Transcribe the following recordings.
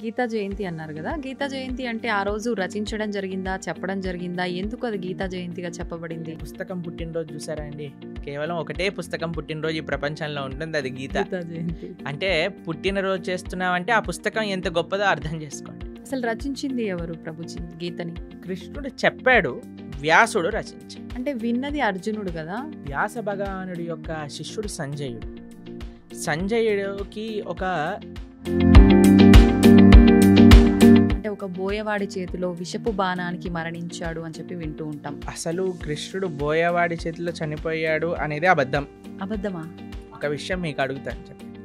గీతా జయంతి అన్నారు కదా, గీతా జయంతి అంటే ఆ రోజు రచించడం జరిగిందా, చెప్పడం జరిగిందా, ఎందుకు అది గీతా జయంతిగా చెప్పబడింది? పుస్తకం పుట్టినరోజు చూసారా అండి? కేవలం ఒకటే పుస్తకం పుట్టినరోజు ఈ ప్రపంచంలో ఉంటుంది, అది గీతా జయంతి. అంటే పుట్టినరోజు చేస్తున్నామంటే ఆ పుస్తకం ఎంత గొప్పదో అర్థం చేసుకోండి. అసలు రచించింది ఎవరు ప్రభుజీ గీతని? కృష్ణుడు చెప్పాడు, వ్యాసుడు రచించాడు. అంటే విన్నది అర్జునుడు కదా. వ్యాస భగవానుడి యొక్క శిష్యుడు సంజయుడు. సంజయుడికి ఒక బోయవాడి చేతిలో విషపు బాణానికి మరణించాడు అని చెప్పి వింటూ ఉంటాం. అసలు కృష్ణుడు బోయవాడి చేతిలో చనిపోయాడు అనేది అబద్ధం. అబద్ధమా? ఒక విషయం మీకు అడుగుతాను చెప్పండి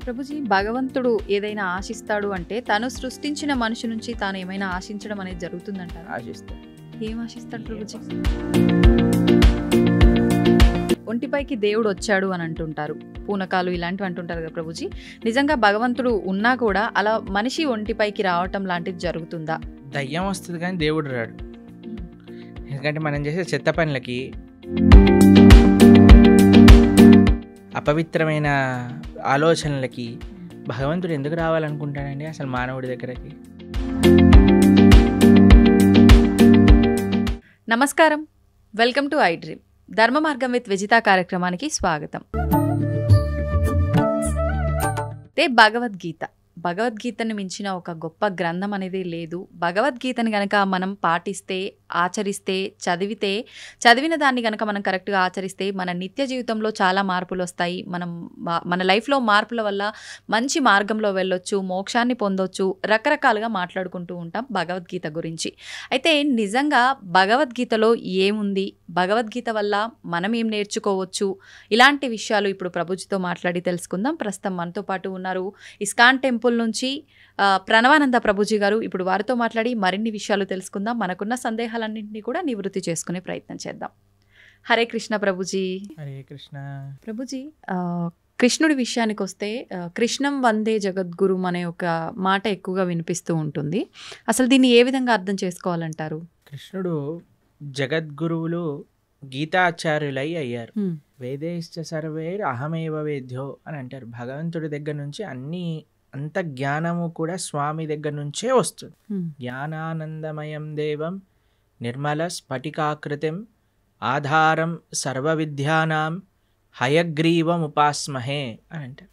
ప్రభుజీ, భగవంతుడు ఏదైనా ఆశిస్తాడు అంటే తను సృష్టించిన మనిషి నుంచి తాను ఏమైనా ఆశించడం అనేది జరుగుతుందంటారు? ఆశిస్తాడు. ఏం ఆశిస్తాడు ప్రభుజీ? ఒంటిపైకి దేవుడు వచ్చాడు అని అంటుంటారు, పూనకాలు ఇలాంటివి అంటుంటారు కదా ప్రభుజీ. నిజంగా భగవంతుడు ఉన్నా కూడా అలా మనిషి ఒంటిపైకి రావటం లాంటిది జరుగుతుందా? దయ్యం వస్తుంది కానీ దేవుడు రాడు. ఎందుకంటే మనం చేసే చెత్త పనులకి, అపవిత్రమైన ఆలోచనలకి భగవంతుడు ఎందుకు రావాలనుకుంటాడండి అసలు మానవుడి దగ్గరకి? నమస్కారం, వెల్కమ్ టు ఐ డ్రీమ్. ధర్మ మార్గం విత్ విజిత కార్యక్రమానికి స్వాగతం. భగవద్గీతని మించిన ఒక గొప్ప గ్రంథం అనేది లేదు. భగవద్గీతని గనక మనం పాటిస్తే, ఆచరిస్తే, చదివిన దాన్ని గనక మనం కరెక్ట్గా ఆచరిస్తే మన నిత్య జీవితంలో చాలా మార్పులు వస్తాయి. మన లైఫ్లో మార్పుల వల్ల మంచి మార్గంలో వెళ్ళొచ్చు, మోక్షాన్ని పొందొచ్చు. రకరకాలుగా మాట్లాడుకుంటూ ఉంటాం భగవద్గీత గురించి. అయితే నిజంగా భగవద్గీతలో ఏముంది, భగవద్గీత వల్ల మనం ఏం నేర్చుకోవచ్చు, ఇలాంటి విషయాలు ఇప్పుడు ప్రభుజీతో మాట్లాడి తెలుసుకుందాం. ప్రస్తుతం మనతో పాటు ఉన్నారు ఇస్కాన్ టెంపుల్ నుంచి ప్రణవానంద ప్రభుజీ గారు. ఇప్పుడు వారితో మాట్లాడి మరిన్ని విషయాలు తెలుసుకుందాం. మనకున్న సందేహాలన్నింటినీ కూడా నివృత్తి చేసుకునే ప్రయత్నం చేద్దాం. హరే కృష్ణ ప్రభుజీ. హరే కృష్ణ ప్రభుజీ, కృష్ణుడి విషయానికి వస్తే కృష్ణం వందే జగద్గురు అనే ఒక మాట ఎక్కువగా వినిపిస్తూ ఉంటుంది. అసలు దీన్ని ఏ విధంగా అర్థం చేసుకోవాలంటారు? కృష్ణుడు జగద్గురువులు గీతాచార్యులై అయ్యారు. వేదేశ్చ సర్వేర్ అహమేవ వేద్యో అని అంటారు. భగవంతుడి దగ్గర నుంచి అంత జ్ఞానము కూడా స్వామి దగ్గర నుంచే వస్తుంది. జ్ఞానానందమయం దేవం నిర్మల స్ఫటికాకృతిం ఆధారం సర్వ విద్యానాం హయగ్రీవం ఉపాస్మహే అని అంటారు.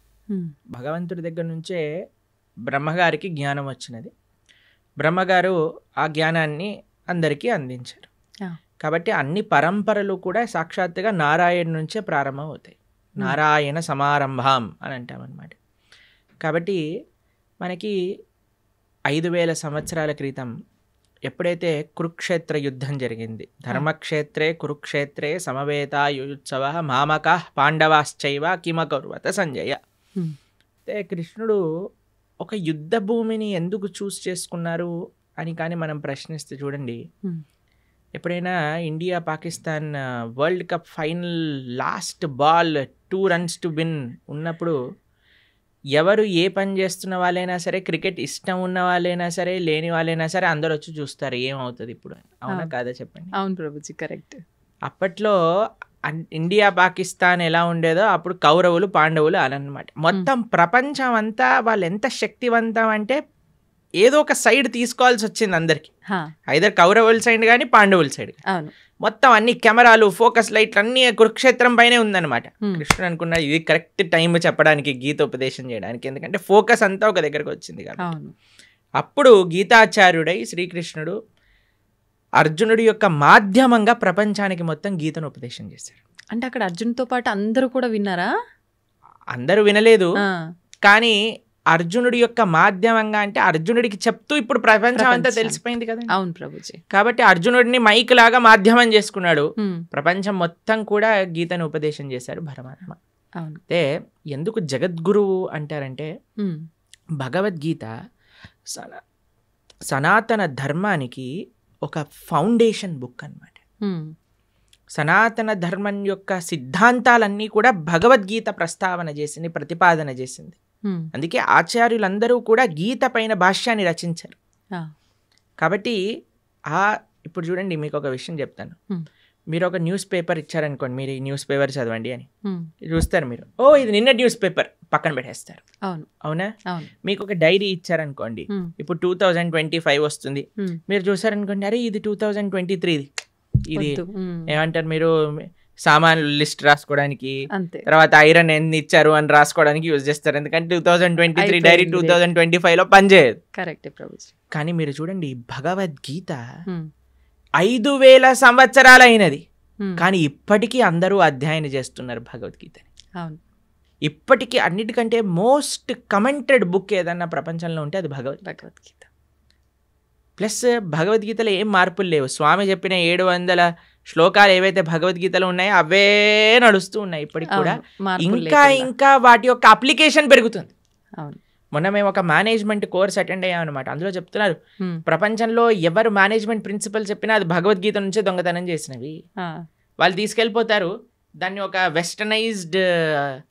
భగవంతుడి దగ్గర నుంచే బ్రహ్మగారికి జ్ఞానం వచ్చినది. బ్రహ్మగారు ఆ జ్ఞానాన్ని అందరికీ అందించారు. కాబట్టి అన్ని పరంపరలు కూడా సాక్షాత్తుగా నారాయణ నుంచే ప్రారంభం అవుతాయి. నారాయణ సమారంభం అని అంటామన్నమాట. కాబట్టి మనకి 5000 సంవత్సరాల క్రితం ఎప్పుడైతే కురుక్షేత్ర యుద్ధం జరిగింది, ధర్మక్షేత్రే కురుక్షేత్రే సమవేతాయుత్సవ మామక పాండవాశ్చైవ కిమకర్వత సంజయ. అయితే కృష్ణుడు ఒక యుద్ధ భూమిని ఎందుకు చూస్ చేసుకున్నారు అని కానీ మనం ప్రశ్నిస్తే చూడండి, ఎప్పుడైనా India Pakistan world cup final last ball 2 runs to win ఉన్నప్పుడు ఎవరు ఏ పని చేస్తున్న వాళ్ళైనా సరే, క్రికెట్ ఇష్టం ఉన్న వాళ్ళైనా సరే, లేని వాళ్ళైనా సరే అందరు వచ్చి చూస్తారు ఏమవుతుంది ఇప్పుడు. అవునా కాదా చెప్పండి? అవును ప్రభుజీ, కరెక్ట్. అప్పట్లో ఇండియా పాకిస్తాన్ ఎలా ఉండేదో అప్పుడు కౌరవులు పాండవులు అనమాట. మొత్తం ప్రపంచం అంతా వాళ్ళు ఎంత శక్తివంతం అంటే ఏదో ఒక సైడ్ తీసుకోవాల్సి వచ్చింది అందరికి. ఐదర్ కౌరవుల సైడ్ కానీ పాండవుల సైడ్. మొత్తం అన్ని కెమెరాలు, ఫోకస్ లైట్లు అన్ని కురుక్షేత్రం పైనే ఉందన్నమాట. కృష్ణుడు అనుకున్నాడు ఇది కరెక్ట్ టైం చెప్పడానికి, గీత ఉపదేశం చేయడానికి, ఎందుకంటే ఫోకస్ అంతా ఒక దగ్గరకు వచ్చింది కాబట్టి. అప్పుడు గీతాచార్యుడై శ్రీకృష్ణుడు అర్జునుడి యొక్క మాధ్యమంగా ప్రపంచానికి మొత్తం గీతను ఉపదేశం చేశారు. అంటే అక్కడ అర్జునుడితో పాటు అందరూ కూడా విన్నారా? అందరూ వినలేదు, కానీ అర్జునుడి యొక్క మాధ్యమంగా, అంటే అర్జునుడికి చెప్తూ ఇప్పుడు ప్రపంచం అంతా తెలిసిపోయింది కదా. అవును ప్రభుజీ. కాబట్టి అర్జునుడిని మైక్ లాగా మాధ్యమం చేసుకున్నాడు. ప్రపంచం మొత్తం కూడా గీతను ఉపదేశం చేశారు పరమాత్మ. అయితే ఎందుకు జగద్గురువు అంటారంటే, భగవద్గీత సనాతన ధర్మానికి ఒక ఫౌండేషన్ బుక్ అన్నమాట. సనాతన ధర్మం యొక్క సిద్ధాంతాలన్నీ కూడా భగవద్గీత ప్రస్తావన చేసింది, ప్రతిపాదన చేసింది. అందుకే ఆచార్యులందరూ కూడా గీత పైన భాష్యాన్ని రచించారు. కాబట్టి ఇప్పుడు చూడండి, మీకు ఒక విషయం చెప్తాను. మీరు ఒక న్యూస్ పేపర్ ఇచ్చారనుకోండి, మీరు ఈ న్యూస్ పేపర్ చదవండి అని చూస్తారు మీరు, ఓ ఇది నిన్న న్యూస్ పేపర్ పక్కన పెట్టేస్తారు. అవునా? మీకు ఒక డైరీ ఇచ్చారనుకోండి, ఇప్పుడు 2025 వస్తుంది, మీరు చూసారనుకోండి, అరే ఇది 2023, ఇది ఏమంటారు మీరు సామాన్లు లిస్ట్ రాసుకోవడానికి, తర్వాత ఐరన్ ఎన్ని ఇచ్చారు అని రాసుకోవడానికి యూజ్ చేస్తారు. ఎందుకంటే 2023 డైరీ 2025 లో పనిచేయదు. కానీ మీరు చూడండి, భగవద్గీత 5000 సంవత్సరాలు అయినది, కానీ ఇప్పటికీ అందరూ అధ్యయనం చేస్తున్నారు భగవద్గీతని. ఇప్పటికీ అన్నిటికంటే మోస్ట్ కమెంటెడ్ బుక్ ఏదన్నా ప్రపంచంలో ఉంటే అది భగవద్గీత. ప్లస్ భగవద్గీతలో ఏం మార్పులు లేవు. స్వామి చెప్పిన 700 శ్లోకాలు ఏవైతే భగవద్గీతలో ఉన్నాయో అవే నడుస్తూ ఉన్నాయి ఇప్పటికి కూడా. ఇంకా ఇంకా వాటి యొక్క అప్లికేషన్ పెరుగుతుంది. మొన్న మేము ఒక మేనేజ్మెంట్ కోర్స్ అటెండ్ అయ్యామన్నమాట. అందులో చెప్తున్నారు, ప్రపంచంలో ఎవరు మేనేజ్మెంట్ ప్రిన్సిపల్ చెప్పినా అది భగవద్గీత నుంచే దొంగతనం చేసినవి. వాళ్ళు తీసుకెళ్ళిపోతారు, దాన్ని ఒక వెస్టర్నైజ్డ్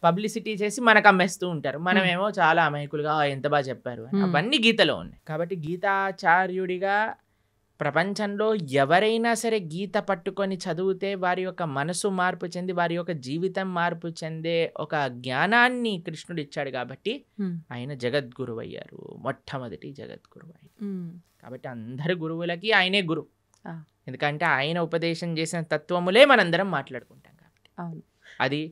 పబ్లిసిటీ చేసి మనకు అమ్మేస్తూ ఉంటారు. మనమేమో చాలా అమాయకులుగా ఎంత బాగా చెప్పారు, అవన్నీ గీతలో ఉన్నాయి. కాబట్టి గీతాచార్యుడిగా ప్రపంచంలో ఎవరైనా సరే గీత పట్టుకొని చదివితే వారి యొక్క మనసు మార్పు చెంది, వారి యొక్క జీవితం మార్పు చెందే ఒక జ్ఞానాన్ని కృష్ణుడు ఇచ్చాడు. కాబట్టి ఆయన జగద్గురువు అయ్యారు, మొట్టమొదటి జగద్గురువు అయ్యారు. కాబట్టి అందరు గురువులకి ఆయనే గురువు. ఎందుకంటే ఆయన ఉపదేశం చేసిన తత్వములే మనందరం మాట్లాడుకుంటాం కాబట్టి. అది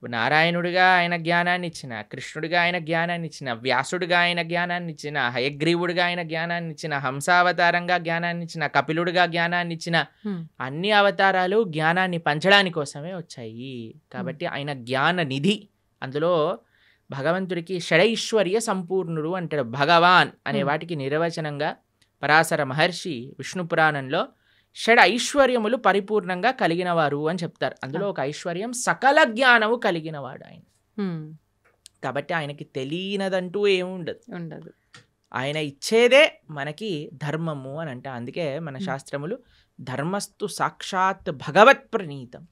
నారాయణుడిగా ఆయన జ్ఞానాన్ని ఇచ్చిన, కృష్ణుడిగా ఆయన జ్ఞానాన్ని ఇచ్చిన, వ్యాసుడిగా ఆయన జ్ఞానాన్ని ఇచ్చిన, హయగ్రీవుడిగా ఆయన జ్ఞానాన్ని ఇచ్చిన, హంసావతారంగా జ్ఞానాన్ని ఇచ్చిన, కపిలుడిగా జ్ఞానాన్ని ఇచ్చిన, అన్ని అవతారాలు జ్ఞానాన్ని పంచడానికి కోసమే వచ్చాయి. కాబట్టి ఆయన జ్ఞాన నిధి. అందులో భగవంతుడికి షడైశ్వర్య సంపూర్ణుడు అంటాడు. భగవాన్ అనే వాటికి నిర్వచనంగా పరాశర మహర్షి విష్ణు పురాణంలో షడ్ ఐశ్వర్యములు పరిపూర్ణంగా కలిగిన వారు అని చెప్తారు. అందులో ఒక ఐశ్వర్యం సకల జ్ఞానము కలిగిన వాడు ఆయన. కాబట్టి ఆయనకి తెలియనదంటూ ఏముండదు. ఆయన ఇచ్చేదే మనకి ధర్మము అని అంట. అందుకే మన శాస్త్రములు ధర్మస్తు సాక్షాత్ భగవత్ ప్రణీతం.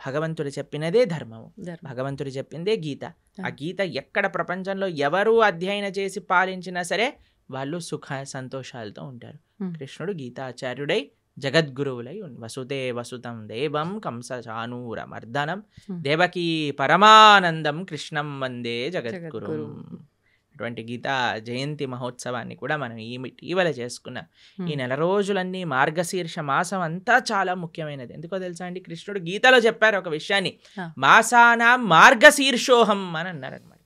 భగవంతుడు చెప్పినదే ధర్మము, భగవంతుడు చెప్పిందే గీత. ఆ గీత ఎక్కడ ప్రపంచంలో ఎవరు అధ్యయనం చేసి పాలించినా సరే వాళ్ళు సుఖ సంతోషాలతో ఉంటారు. కృష్ణుడు గీతాచార్యుడై జగద్గురువులై వసుదే వసుతం దేవం కంస చానూర మర్దనం దేవకీ పరమానందం కృష్ణం వందే జగద్గురు. అటువంటి గీతా జయంతి మహోత్సవాన్ని కూడా మనం ఇటీవల చేసుకున్నాం. ఈ నెల రోజులన్నీ మార్గశీర్ష మాసం అంతా చాలా ముఖ్యమైనది. ఎందుకో తెలుసా అండి, కృష్ణుడు గీతలో చెప్పారు ఒక విషయాన్ని, మాసానా మార్గశీర్షోహం అని అన్నారనమాట.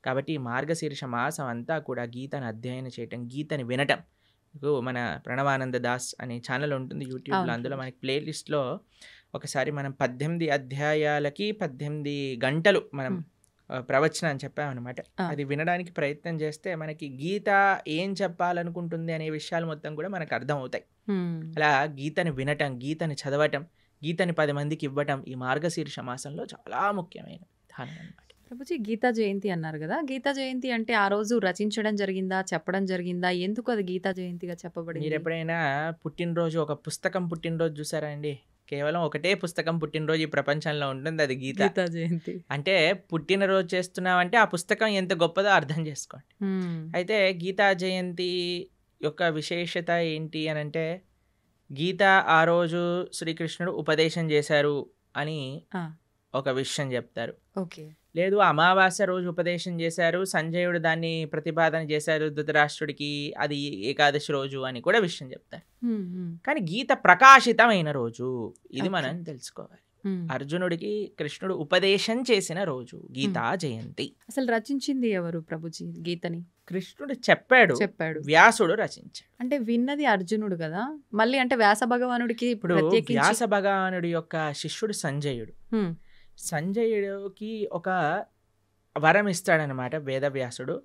కాబట్టి ఈ మార్గశీర్ష మాసం అంతా కూడా గీతను అధ్యయనం చేయటం, గీతని వినటం. మన ప్రణవానంద దాస్ అనే ఛానల్ ఉంటుంది యూట్యూబ్లో, అందులో మనకి ప్లేలిస్ట్లో ఒకసారి మనం 18 అధ్యాయాలకి 18 గంటలు మనం ప్రవచనం అని చెప్పామన్నమాట. అది వినడానికి ప్రయత్నం చేస్తే మనకి గీత ఏం చెప్పాలనుకుంటుంది అనే విషయాలు మొత్తం కూడా మనకు అర్థమవుతాయి. అలా గీతని వినటం, గీతని చదవటం, గీతని 10 మందికి ఇవ్వటం ఈ మార్గశీర్ష మాసంలో చాలా ముఖ్యమైన విధానం అన్నమాట. ప్రభుజీ, గీతా జయంతి అన్నారు కదా, గీతా జయంతి అంటే ఆ రోజు రచించడం జరిగిందా, చెప్పడం జరిగిందా, ఎందుకు అది గీతా జయంతిగా చెప్పబడింది? మీరు ఎప్పుడైనా పుట్టినరోజు, ఒక పుస్తకం పుట్టినరోజు చూసారా అండి? కేవలం ఒకటే పుస్తకం పుట్టినరోజు ఈ ప్రపంచంలో ఉంటుంది, అది గీతా జయంతి. అంటే పుట్టినరోజు చేస్తున్నామంటే ఆ పుస్తకం ఎంత గొప్పదో అర్థం చేసుకోండి. అయితే గీతా జయంతి యొక్క విశేషత ఏంటి అని అంటే, గీత ఆ రోజు శ్రీకృష్ణుడు ఉపదేశం చేశారు అని ఒక విషయం చెప్తారు. లేదు, అమావాస్య రోజు ఉపదేశం చేశారు, సంజయుడు దాన్ని ప్రతిపాదన చేశారు ధృతరాష్ట్రుడికి, అది ఏకాదశి రోజు అని కూడా విషయం చెప్తారు. కానీ గీత ప్రకాశితమైన రోజు ఇది మనం తెలుసుకోవాలి. అర్జునుడికి కృష్ణుడు ఉపదేశం చేసిన రోజు గీతా జయంతి. అసలు రచించింది ఎవరు ప్రభుజీ గీతని? కృష్ణుడు చెప్పాడు, వ్యాసుడు రచించాడు. అంటే విన్నది అర్జునుడు కదా, మళ్ళీ అంటే వ్యాస భగవానుడికి ఇప్పుడు వ్యాస భగవానుడి యొక్క శిష్యుడు సంజయుడు. సంజయుడికి ఒక వరం ఇస్తాడనమాట వేదవ్యాసుడు.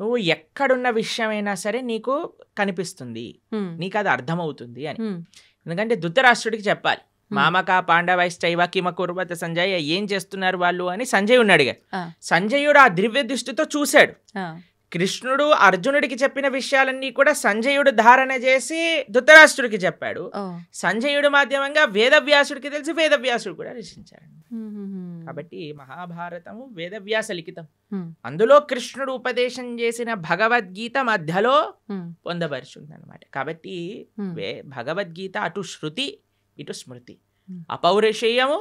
నువ్వు ఎక్కడున్న విషయమైనా సరే నీకు కనిపిస్తుంది, నీకు అది అర్థమవుతుంది అని. ఎందుకంటే ధృతరాష్ట్రుడికి చెప్పాలి, మామక పాండవైశ్చైవ కిమ కుర్వత సంజయ్, ఏం చేస్తున్నారు వాళ్ళు అని సంజయుడిని అడిగాడు. సంజయుడు ఆ దివ్య దృష్టితో చూశాడు. కృష్ణుడు అర్జునుడికి చెప్పిన విషయాలన్నీ కూడా సంజయుడు ధారణ చేసి ధృతరాష్ట్రుడికి చెప్పాడు. సంజయుడు మాధ్యమంగా వేదవ్యాసుడికి తెలిసి వేదవ్యాసుడు కూడా రచించాడు. కాబట్టి మహాభారతము వేదవ్యాస లిఖితం. అందులో కృష్ణుడు ఉపదేశం చేసిన భగవద్గీత మధ్యలో పొందపరుచుంది అనమాట. కాబట్టి భగవద్గీత అటు శృతి, ఇటు స్మృతి. అపౌరుషేయము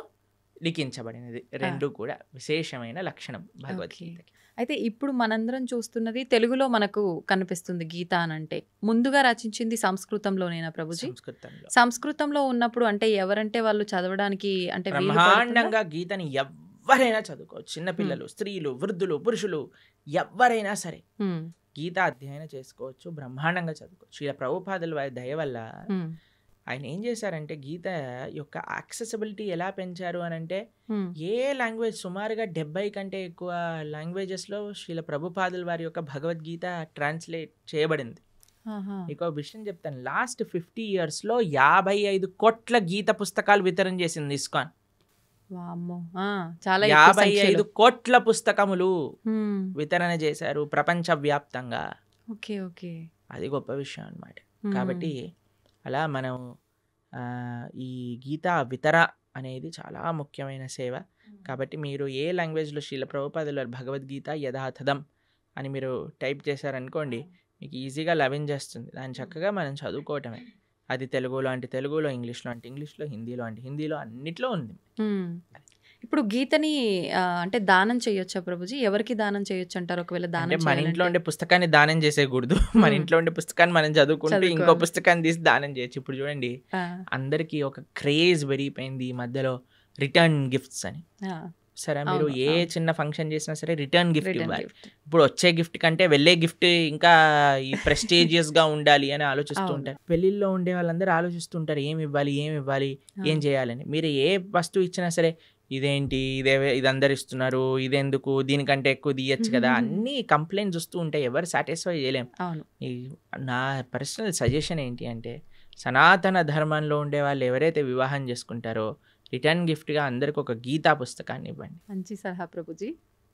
లిఖించబడినది, రెండు కూడా విశేషమైన లక్షణం భగవద్గీతకి. అయితే ఇప్పుడు మనందరం చూస్తున్నది తెలుగులో మనకు కనిపిస్తుంది గీత అని అంటే, ముందుగా రచించింది సంస్కృతంలోనేనా ప్రభుజీ? సంస్కృతంలో ఉన్నప్పుడు అంటే ఎవరంటే వాళ్ళు చదవడానికి అంటే బ్రహ్మాండంగా గీతని ఎవరైనా చదువుకోవచ్చు. చిన్నపిల్లలు, స్త్రీలు, వృద్ధులు, పురుషులు ఎవరైనా సరే గీత అధ్యయనం చేసుకోవచ్చు, బ్రహ్మాండంగా చదువుకోవచ్చు. ఇలా ప్రభుపాదుల వారి దయ వల్ల ఆయన ఏం చేశారంటే గీత యొక్క యాక్సెసిబిలిటీ ఎలా పెంచారు అని అంటే, ఏ లాంగ్వేజ్ సుమారుగా 70 కంటే ఎక్కువ లాంగ్వేజెస్లో శ్రీల ప్రభుపాదుల వారి యొక్క భగవద్గీత ట్రాన్స్లేట్ చేయబడింది. మీకు విషయం చెప్తాను, లాస్ట్ 50 yearsలో 55 కోట్ల గీత పుస్తకాలు వితరణ చేసింది ఇస్కాన్. 55 కోట్ల పుస్తకములు వితరణ చేశారు ప్రపంచవ్యాప్తంగా. అది గొప్ప విషయం అన్నమాట. కాబట్టి అలా మనం ఈ గీతా వితర అనేది చాలా ముఖ్యమైన సేవ. కాబట్టి మీరు ఏ లాంగ్వేజ్లో శ్రీల ప్రభుపాదుల భగవద్గీత యథాతథం అని మీరు టైప్ చేశారనుకోండి, మీకు ఈజీగా లభించేస్తుంది. దాన్ని చక్కగా మనం చదువుకోవటమే. అది తెలుగులో అంటే తెలుగులో, ఇంగ్లీష్లో అంటే ఇంగ్లీష్లో, హిందీలో అంటే హిందీలో, అన్నిట్లో ఉంది. ఇప్పుడు గీతని అంటే దానం చేయొచ్చా ప్రభుజీ? ఎవరికి దానం చేయొచ్చు అంటారు? ఒకవేళ దానం మన ఇంట్లో ఉండే పుస్తకాన్ని దానం చేసేయకూడదు. మన ఇంట్లో ఉండే పుస్తకాన్ని మనం చదువుకుంటూ ఇంకో పుస్తకాన్ని తీసి దానం చేయొచ్చు. ఇప్పుడు చూడండి, అందరికి ఒక క్రేజ్ పెరిగిపోయింది ఈ మధ్యలో రిటర్న్ గిఫ్ట్స్ అని. సరే, మీరు ఏ చిన్న ఫంక్షన్ చేసినా సరే రిటర్న్ గిఫ్ట్ ఇవ్వాలి. ఇప్పుడు వచ్చే గిఫ్ట్ కంటే వెళ్ళే గిఫ్ట్ ఇంకా ఈ ప్రెస్టీజియస్ గా ఉండాలి అని ఆలోచిస్తూ ఉంటారు. పెళ్లిల్లో ఉండే వాళ్ళందరూ ఆలోచిస్తుంటారు ఏమి ఇవ్వాలి, ఏం చేయాలని. మీరు ఏ వస్తువు ఇచ్చినా సరే ఇదేంటి, ఇది అందరు ఇస్తున్నారు, ఇదెందుకు, దీనికంటే ఎక్కువ తీయచ్చు కదా, అన్ని కంప్లైంట్స్ వస్తూ ఉంటాయి. ఎవరు సాటిస్ఫై చేయలేం. నా పర్సనల్ సజెషన్ ఏంటి అంటే, సనాతన ధర్మంలో ఉండే వాళ్ళు ఎవరైతే వివాహం చేసుకుంటారో రిటర్న్ గిఫ్ట్గా అందరికి ఒక గీతా పుస్తకాన్ని ఇవ్వండి. మంచి సలహా ప్రభుజీ.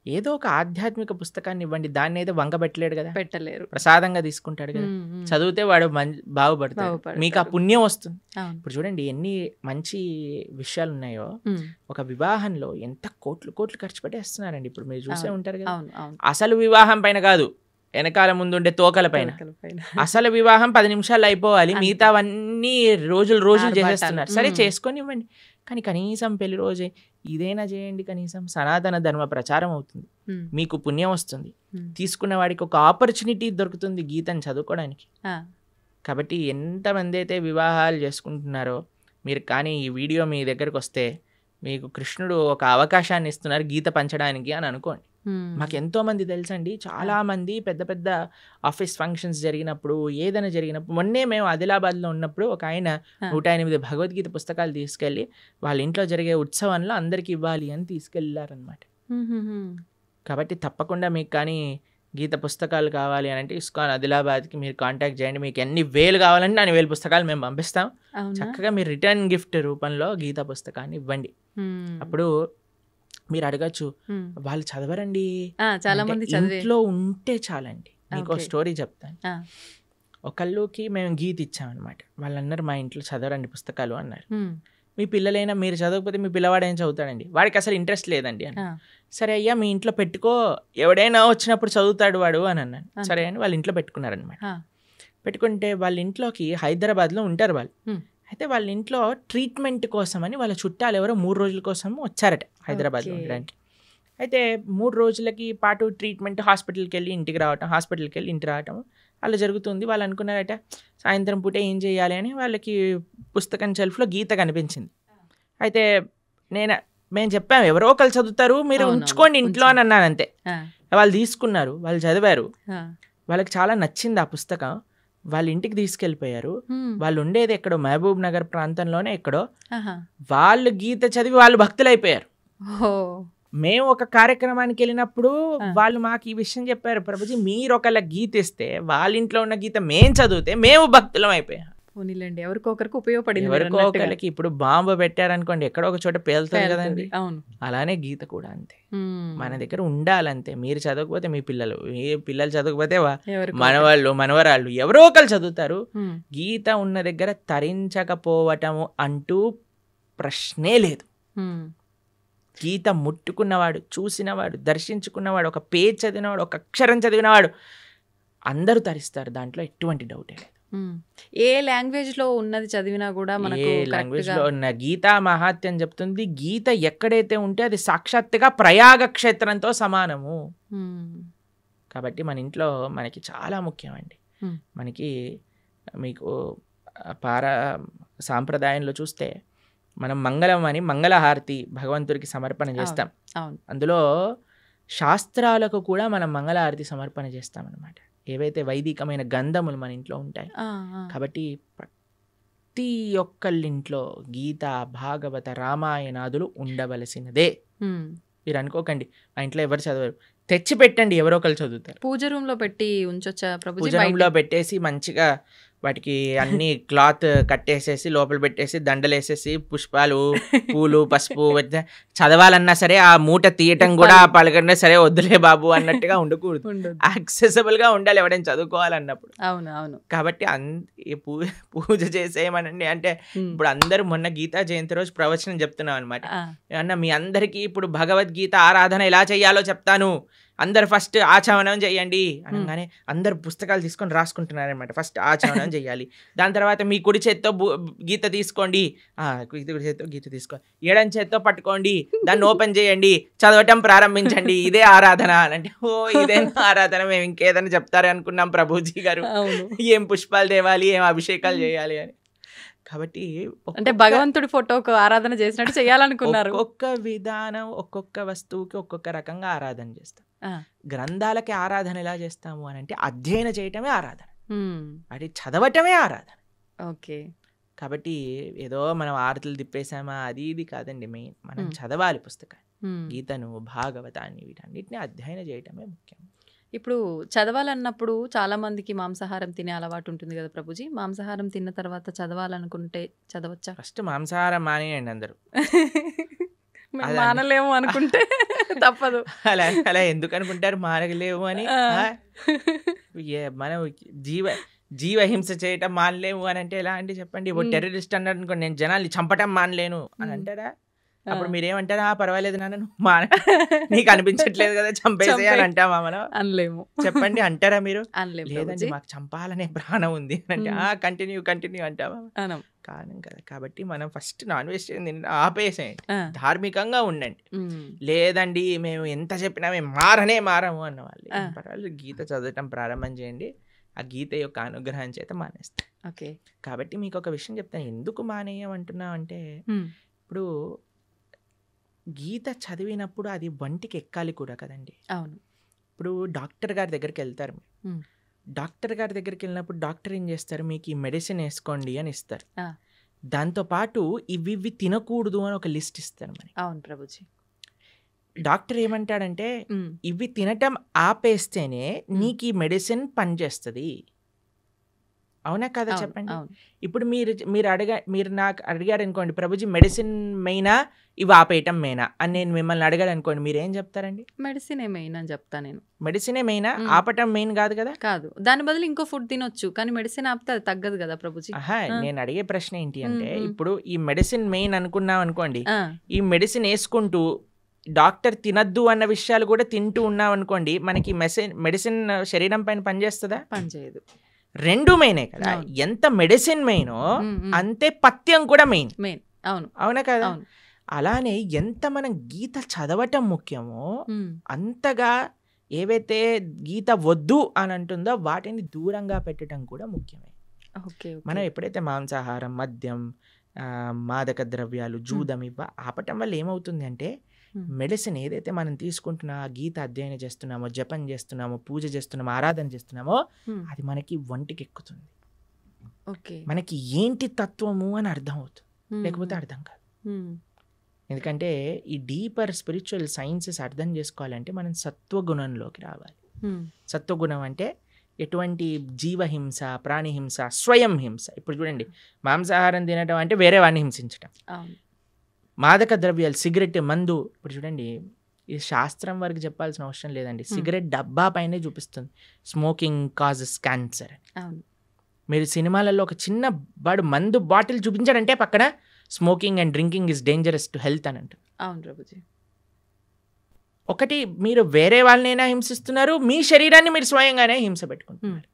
ఏదో ఒక ఆధ్యాత్మిక పుస్తకాన్ని ఇవ్వండి. దాన్ని ఏదో వంక పెట్టలేడు కదా, పెట్టలేరు, ప్రసాదంగా తీసుకుంటాడు కదా. చదివితే వాడు బాగుపడతాడు, మీకు ఆ పుణ్యం వస్తుంది. ఇప్పుడు చూడండి ఎన్ని మంచి విషయాలు ఉన్నాయో. ఒక వివాహంలో ఎంత కోట్లు ఖర్చు పెట్టేస్తున్నారండి. ఇప్పుడు మీరు చూసే ఉంటారు కదా. అసలు వివాహం పైన కాదు, వెనకాల ముందుండే తోకల పైన. అసలు వివాహం 10 నిమిషాలు అయిపోవాలి, మిగతావన్నీ రోజులు చేసేస్తున్నారు. సరే చేసుకొని ఇవ్వండి, కానీ కనీసం పెళ్లి రోజే ఇదైనా చేయండి. కనీసం సనాతన ధర్మ ప్రచారం అవుతుంది, మీకు పుణ్యం వస్తుంది, తీసుకున్న వాడికి ఒక ఆపర్చునిటీ దొరుకుతుంది గీతను చదువుకోవడానికి. కాబట్టి ఎంతమంది అయితే వివాహాలు చేసుకుంటున్నారో మీరు, కానీ ఈ వీడియో మీ దగ్గరకు వస్తే మీకు కృష్ణుడు ఒక అవకాశాన్ని ఇస్తున్నారు గీత పంచడానికి అని అనుకోండి. మాకు ఎంతో మంది తెలుసండి, చాలా మంది పెద్ద పెద్ద ఆఫీస్ ఫంక్షన్స్ జరిగినప్పుడు, ఏదైనా జరిగినప్పుడు, మొన్నే మేము ఆదిలాబాద్లో ఉన్నప్పుడు ఒక ఆయన 108 భగవద్గీత పుస్తకాలు తీసుకెళ్ళి వాళ్ళ ఇంట్లో జరిగే ఉత్సవంలో అందరికి ఇవ్వాలి అని తీసుకెళ్ళారనమాట. కాబట్టి తప్పకుండా మీకు కానీ గీత పుస్తకాలు కావాలి అని అంటే ఇస్కాన్ ఆదిలాబాద్కి మీరు కాంటాక్ట్ చేయండి. మీకు ఎన్ని వేలు కావాలంటే అన్ని 1000 పుస్తకాలు మేము పంపిస్తాం. చక్కగా మీరు రిటర్న్ గిఫ్ట్ రూపంలో గీత పుస్తకాన్ని ఇవ్వండి. అప్పుడు మీరు అడగచ్చు, వాళ్ళు చదవరండి, చాలా మంది ఇంట్లో ఉంటే చాలండి. మీకు స్టోరీ చెప్తాను. ఒకళ్ళకి మేము గీత ఇచ్చామన్నమాట. వాళ్ళు అన్నారు మా ఇంట్లో చదవరండి పుస్తకాలు అన్నారు. మీ పిల్లలైనా మీరు చదవకపోతే మీ పిల్లవాడు ఏం చదువుతాడండి, వాడికి అసలు ఇంట్రెస్ట్ లేదండి అని. సరే అయ్యా మీ ఇంట్లో పెట్టుకో, ఎవడైనా వచ్చినప్పుడు చదువుతాడు వాడు అని అన్నాను. సరే అని వాళ్ళ ఇంట్లో పెట్టుకున్నారనమాట. పెట్టుకుంటే వాళ్ళ ఇంట్లోకి హైదరాబాద్లో ఉంటారు వాళ్ళు. అయితే వాళ్ళ ఇంట్లో ట్రీట్మెంట్ కోసం అని వాళ్ళ చుట్టాలు ఎవరో 3 రోజుల కోసం వచ్చారట హైదరాబాద్లో ఉండడానికి. అయితే 3 రోజులకి పాటు ట్రీట్మెంట్, హాస్పిటల్కి వెళ్ళి ఇంటికి రావటం అలా జరుగుతుంది. వాళ్ళు అనుకున్నారట సాయంత్రం పూట ఏం చేయాలి అని. వాళ్ళకి పుస్తకం షెల్ఫ్లో గీత కనిపించింది. అయితే మేము చెప్పాము ఎవరో ఒకళ్ళు చదువుతారు, మీరు ఉంచుకోండి ఇంట్లో అని అన్నాను. అంతే. వాళ్ళు తీసుకున్నారు, వాళ్ళు చదివారు, వాళ్ళకి చాలా నచ్చింది ఆ పుస్తకం. వాళ్ళ ఇంటికి తీసుకెళ్ళిపోయారు. వాళ్ళు ఉండేది ఎక్కడో మహబూబ్ నగర్ ప్రాంతంలోనే ఎక్కడో. వాళ్ళు గీత చదివి వాళ్ళు భక్తులైపోయారు. మేము ఒక కార్యక్రమానికి వెళ్ళినప్పుడు వాళ్ళు మాకు ఈ విషయం చెప్పారు, ప్రభుజీ మీరు ఒకళ్ళ గీత ఇస్తే వాళ్ళ ఇంట్లో ఉన్న గీత మేం చదివితే మేము భక్తులం అయిపోయాం. ఎవరికొకరికి ఉపయోగపడింది. ఎవరికొకరికి ఇప్పుడు బాంబు పెట్టారనుకోండి ఎక్కడో ఒక చోట పేలుతుంది కదండి. అలానే గీత కూడా అంతే, మన దగ్గర ఉండాలంతే. మీరు చదవకపోతే మీ పిల్లలు చదవకపోతే మనవరాళ్ళు ఎవరో ఒకరు చదువుతారు. గీత ఉన్న దగ్గర తరించకపోవటము అంటూ ప్రశ్నే లేదు. గీత ముట్టుకున్నవాడు, చూసినవాడు, దర్శించుకున్నవాడు, ఒక పేజ్ చదివినవాడు, ఒక అక్షరం చదివినవాడు అందరూ తరిస్తారు, దాంట్లో ఎటువంటి డౌటే లేదు. ఏ లాంగ్వేజ్ లో ఉన్నది చదివినా కూడా మనకు ఏ కరెక్ట్ లాంగ్వేజ్ గా లో ఉన్న గీతా మహాత్యం చెప్తుంది, గీత ఎక్కడైతే ఉంటే అది సాక్షాత్తుగా ప్రయాగ క్షేత్రంతో సమానము. కాబట్టి మన ఇంట్లో మనకి చాలా ముఖ్యం అండి. మనకి మీకు సాంప్రదాయంలో చూస్తే మనం మంగళం అని మంగళహారతి భగవంతుడికి సమర్పణ చేస్తాం. అందులో శాస్త్రాలకు కూడా మనం మంగళహారతి సమర్పణ చేస్తాం అన్నమాట. ఏవైతే వైదికమైన గంధములు మన ఇంట్లో ఉంటాయి. కాబట్టి ప్రతి ఒక్కళ్ళింట్లో గీత, భాగవత, రామాయణాదులు ఉండవలసినదే. మీరు అనుకోకండి మా ఇంట్లో ఎవరు చదవరు, తెచ్చి పెట్టండి, ఎవరో ఒకరు చదువుతారు. పూజ రూమ్ లో పెట్టి ఉంచొచ్చా ప్రభుజీ? పూజ రూమ్ లో పెట్టేసి మంచిగా వాటికి అన్ని క్లాత్ కట్టేసేసి లోపల పెట్టేసి దండలేసేసి పుష్పాలు, పూలు, పసుపు చదవాలన్నా సరే ఆ మూట తీయటం కూడా పలకన్నా సరే వద్దులే బాబు అన్నట్టుగా ఉండకూడదు. యాక్సెసిబుల్ గా ఉండాలి ఎవడైనా చదువుకోవాలన్నప్పుడు. అవును. కాబట్టి పూజ చేసేయమనండి. అంటే ఇప్పుడు అందరూ మొన్న గీతా జయంతి రోజు ప్రవచనం చెప్తున్నాం అనమాట. ఏమన్నా మీ అందరికీ ఇప్పుడు భగవద్గీత ఆరాధన ఎలా చేయాలో చెప్తాను, అందరు ఫస్ట్ ఆచమనం చేయండి అనగానే అందరు పుస్తకాలు తీసుకొని రాసుకుంటున్నారనమాట. ఫస్ట్ ఆచమనం చేయాలి, దాని తర్వాత మీ కుడి చేత్తో గీత తీసుకోండి, కుడి చేత్తో గీత తీసుకోండి, ఎడం చేత్తో పట్టుకోండి, దాన్ని ఓపెన్ చేయండి, చదవటం ప్రారంభించండి, ఇదే ఆరాధన అంటే ఇదేనా ఆరాధన, మేము ఇంకేదైనా చెప్తారే అనుకున్నాం ప్రభుజీ గారు, ఏం పుష్పాలు తేవాలి, ఏం అభిషేకాలు చేయాలి అని. కాబట్టి అంటే భగవంతుడి ఫోటోకు ఆరాధన చేసినట్టు చేయాలనుకున్నారు. ఒక్కొక్క విధానం ఒక్కొక్క వస్తువుకి ఒక్కొక్క రకంగా ఆరాధన చేస్తాం. గ్రంథాలకి ఆరాధన ఎలా చేస్తాము అని అంటే అధ్యయనం చేయటమే ఆరాధన, అది చదవటమే ఆరాధన. ఓకే. కాబట్టి ఏదో మనం ఆరతులు తిప్పేసామా అది ఇది కాదండి. మెయిన్ మనం చదవాలి పుస్తకాన్ని, గీతను, భాగవతాన్ని, వీటన్నిటిని అధ్యయనం చేయటమే ముఖ్యం. ఇప్పుడు చదవాలన్నప్పుడు చాలా మందికి మాంసాహారం తినే అలవాటు ఉంటుంది కదా ప్రభుజీ, మాంసాహారం తిన్న తర్వాత చదవాలనుకుంటే చదవచ్చా? ఫస్ట్ మాంసాహారం మానేయండి అందరూ. మానలేము అనుకుంటే తప్పదు. అలా ఎందుకు అనుకుంటారు మానలేము అని? మనం జీవహింస చేయటం మానలేము అని అంటే ఎలా అంటే చెప్పండి. ఇప్పుడు టెర్రరిస్ట్ అన్నారు అనుకోండి, నేను జనాల్ని చంపటం మానలేను అని అంటారా? అప్పుడు మీరేమంటారా? పర్వాలేదు నాన్న, నువ్వు నీకు అనిపించట్లేదు కదా చంపేసే అని అంటామా మనం? అనలేము. చెప్పండి, అంటారా మీరు? అనలేము. లేదండి మాకు చంపాలనే ప్రాణం ఉంది అంటే కంటిన్యూ అంటామా? కాను కదా. కాబట్టి మనం ఫస్ట్ నాన్ వెజ్ ఆపేసేయండి, ధార్మికంగా ఉండండి. లేదండి మేము ఎంత చెప్పినా మేము మారము అన్న వాళ్ళు పర్వాలేదు, గీత చదవటం ప్రారంభం చేయండి, ఆ గీత యొక్క అనుగ్రహం చేత మానేస్తాం. ఓకే. కాబట్టి మీకు ఒక విషయం చెప్తాను, ఎందుకు మానేయమంటున్నాం అంటే ఇప్పుడు గీత చదివినప్పుడు అది వంటికి ఎక్కాలి కూడా కదండి. అవును. ఇప్పుడు డాక్టర్ గారి దగ్గరికి వెళ్తారు, డాక్టర్ గారి దగ్గరికి వెళ్ళినప్పుడు డాక్టర్ ఏం చేస్తారు, మీకు ఈ మెడిసిన్ వేసుకోండి అని ఇస్తారు. దాంతోపాటు ఇవి తినకూడదు అని ఒక లిస్ట్ ఇస్తారు మనకి. అవును ప్రభుజీ. డాక్టర్ ఏమంటాడంటే ఇవి తినటం ఆపేస్తేనే నీకు ఈ మెడిసిన్ పనిచేస్తుంది. అవునా కదా చెప్పండి. ఇప్పుడు మీరు నాకు అడిగారు అనుకోండి, ప్రభుజీ మెడిసిన్ మెయినా ఇవి ఆపేయటం మెయినా అని నేను మిమ్మల్ని అడిగాడు అనుకోండి, మీరు ఏం చెప్తారండి? మెడిసినే మెయిన్ అని చెప్తా నేను. మెడిసినే మెయినా, ఆపటం మెయిన్ కాదు కదా. కాదు, దాని బదులు ఇంకో ఫుడ్ తినొచ్చు, కానీ మెడిసిన్ ఆపితే అది తగ్గదు కదా ప్రభుజీ. నేను అడిగే ప్రశ్న ఏంటి అంటే, ఇప్పుడు ఈ మెడిసిన్ మెయిన్ అనుకున్నాం అనుకోండి, ఈ మెడిసిన్ వేసుకుంటూ డాక్టర్ తినద్దు అన్న విషయాలు కూడా తింటూ ఉన్నాం అనుకోండి, మనకి మెడిసిన్ శరీరం పైన పనిచేస్తుందా? పనిచేయదు. రెండు మెయినే కదా. ఎంత మెడిసిన్ మెయినో అంతే పథ్యం కూడా మెయిన్. అవునా కదా. అలానే ఎంత మనం గీత చదవటం ముఖ్యమో అంతగా ఏవైతే గీత వద్దు అని అంటుందో వాటిని దూరంగా పెట్టడం కూడా ముఖ్యమే. మనం ఎప్పుడైతే మాంసాహారం, మద్యం, మాదక ద్రవ్యాలు, జూదం ఆపటం వల్ల ఏమవుతుంది అంటే, మెడిసిన్ ఏదైతే మనం తీసుకుంటున్నా, గీత అధ్యయనం చేస్తున్నామో, జపం చేస్తున్నామో, పూజ చేస్తున్నామో, ఆరాధన చేస్తున్నామో అది మనకి వంటికి ఎక్కుతుంది. మనకి ఏంటి తత్వము అని అర్థం అవుతుంది, లేకపోతే అర్థం కాదు. ఎందుకంటే ఈ డీపర్ స్పిరిచువల్ సైన్సెస్ అర్థం చేసుకోవాలంటే మనం సత్వగుణంలోకి రావాలి. సత్వగుణం అంటే ఎటువంటి జీవహింస, ప్రాణిహింస, స్వయం హింస. ఇప్పుడు చూడండి, మాంసాహారం తినడం అంటే వేరే వాడిని హింసించటం. మాదక ద్రవ్యాలు, సిగరెట్, మందు, ఇప్పుడు చూడండి ఈ శాస్త్రం వరకు చెప్పాల్సిన అవసరం లేదండి, సిగరెట్ డబ్బా పైనే చూపిస్తుంది స్మోకింగ్ కాజెస్ క్యాన్సర్. మీరు సినిమాలలో ఒక చిన్న వాడు మందు బాటిల్ చూపించాడంటే పక్కన smoking and drinking is dangerous to health అని అంటారు. అవును ప్రభుజీ. ఒకటి, మీరు వేరే వాళ్ళనైనా హింసిస్తున్నారు, మీ శరీరాన్ని మీరు స్వయంగానే హింస పెట్టుకుంటున్నారు.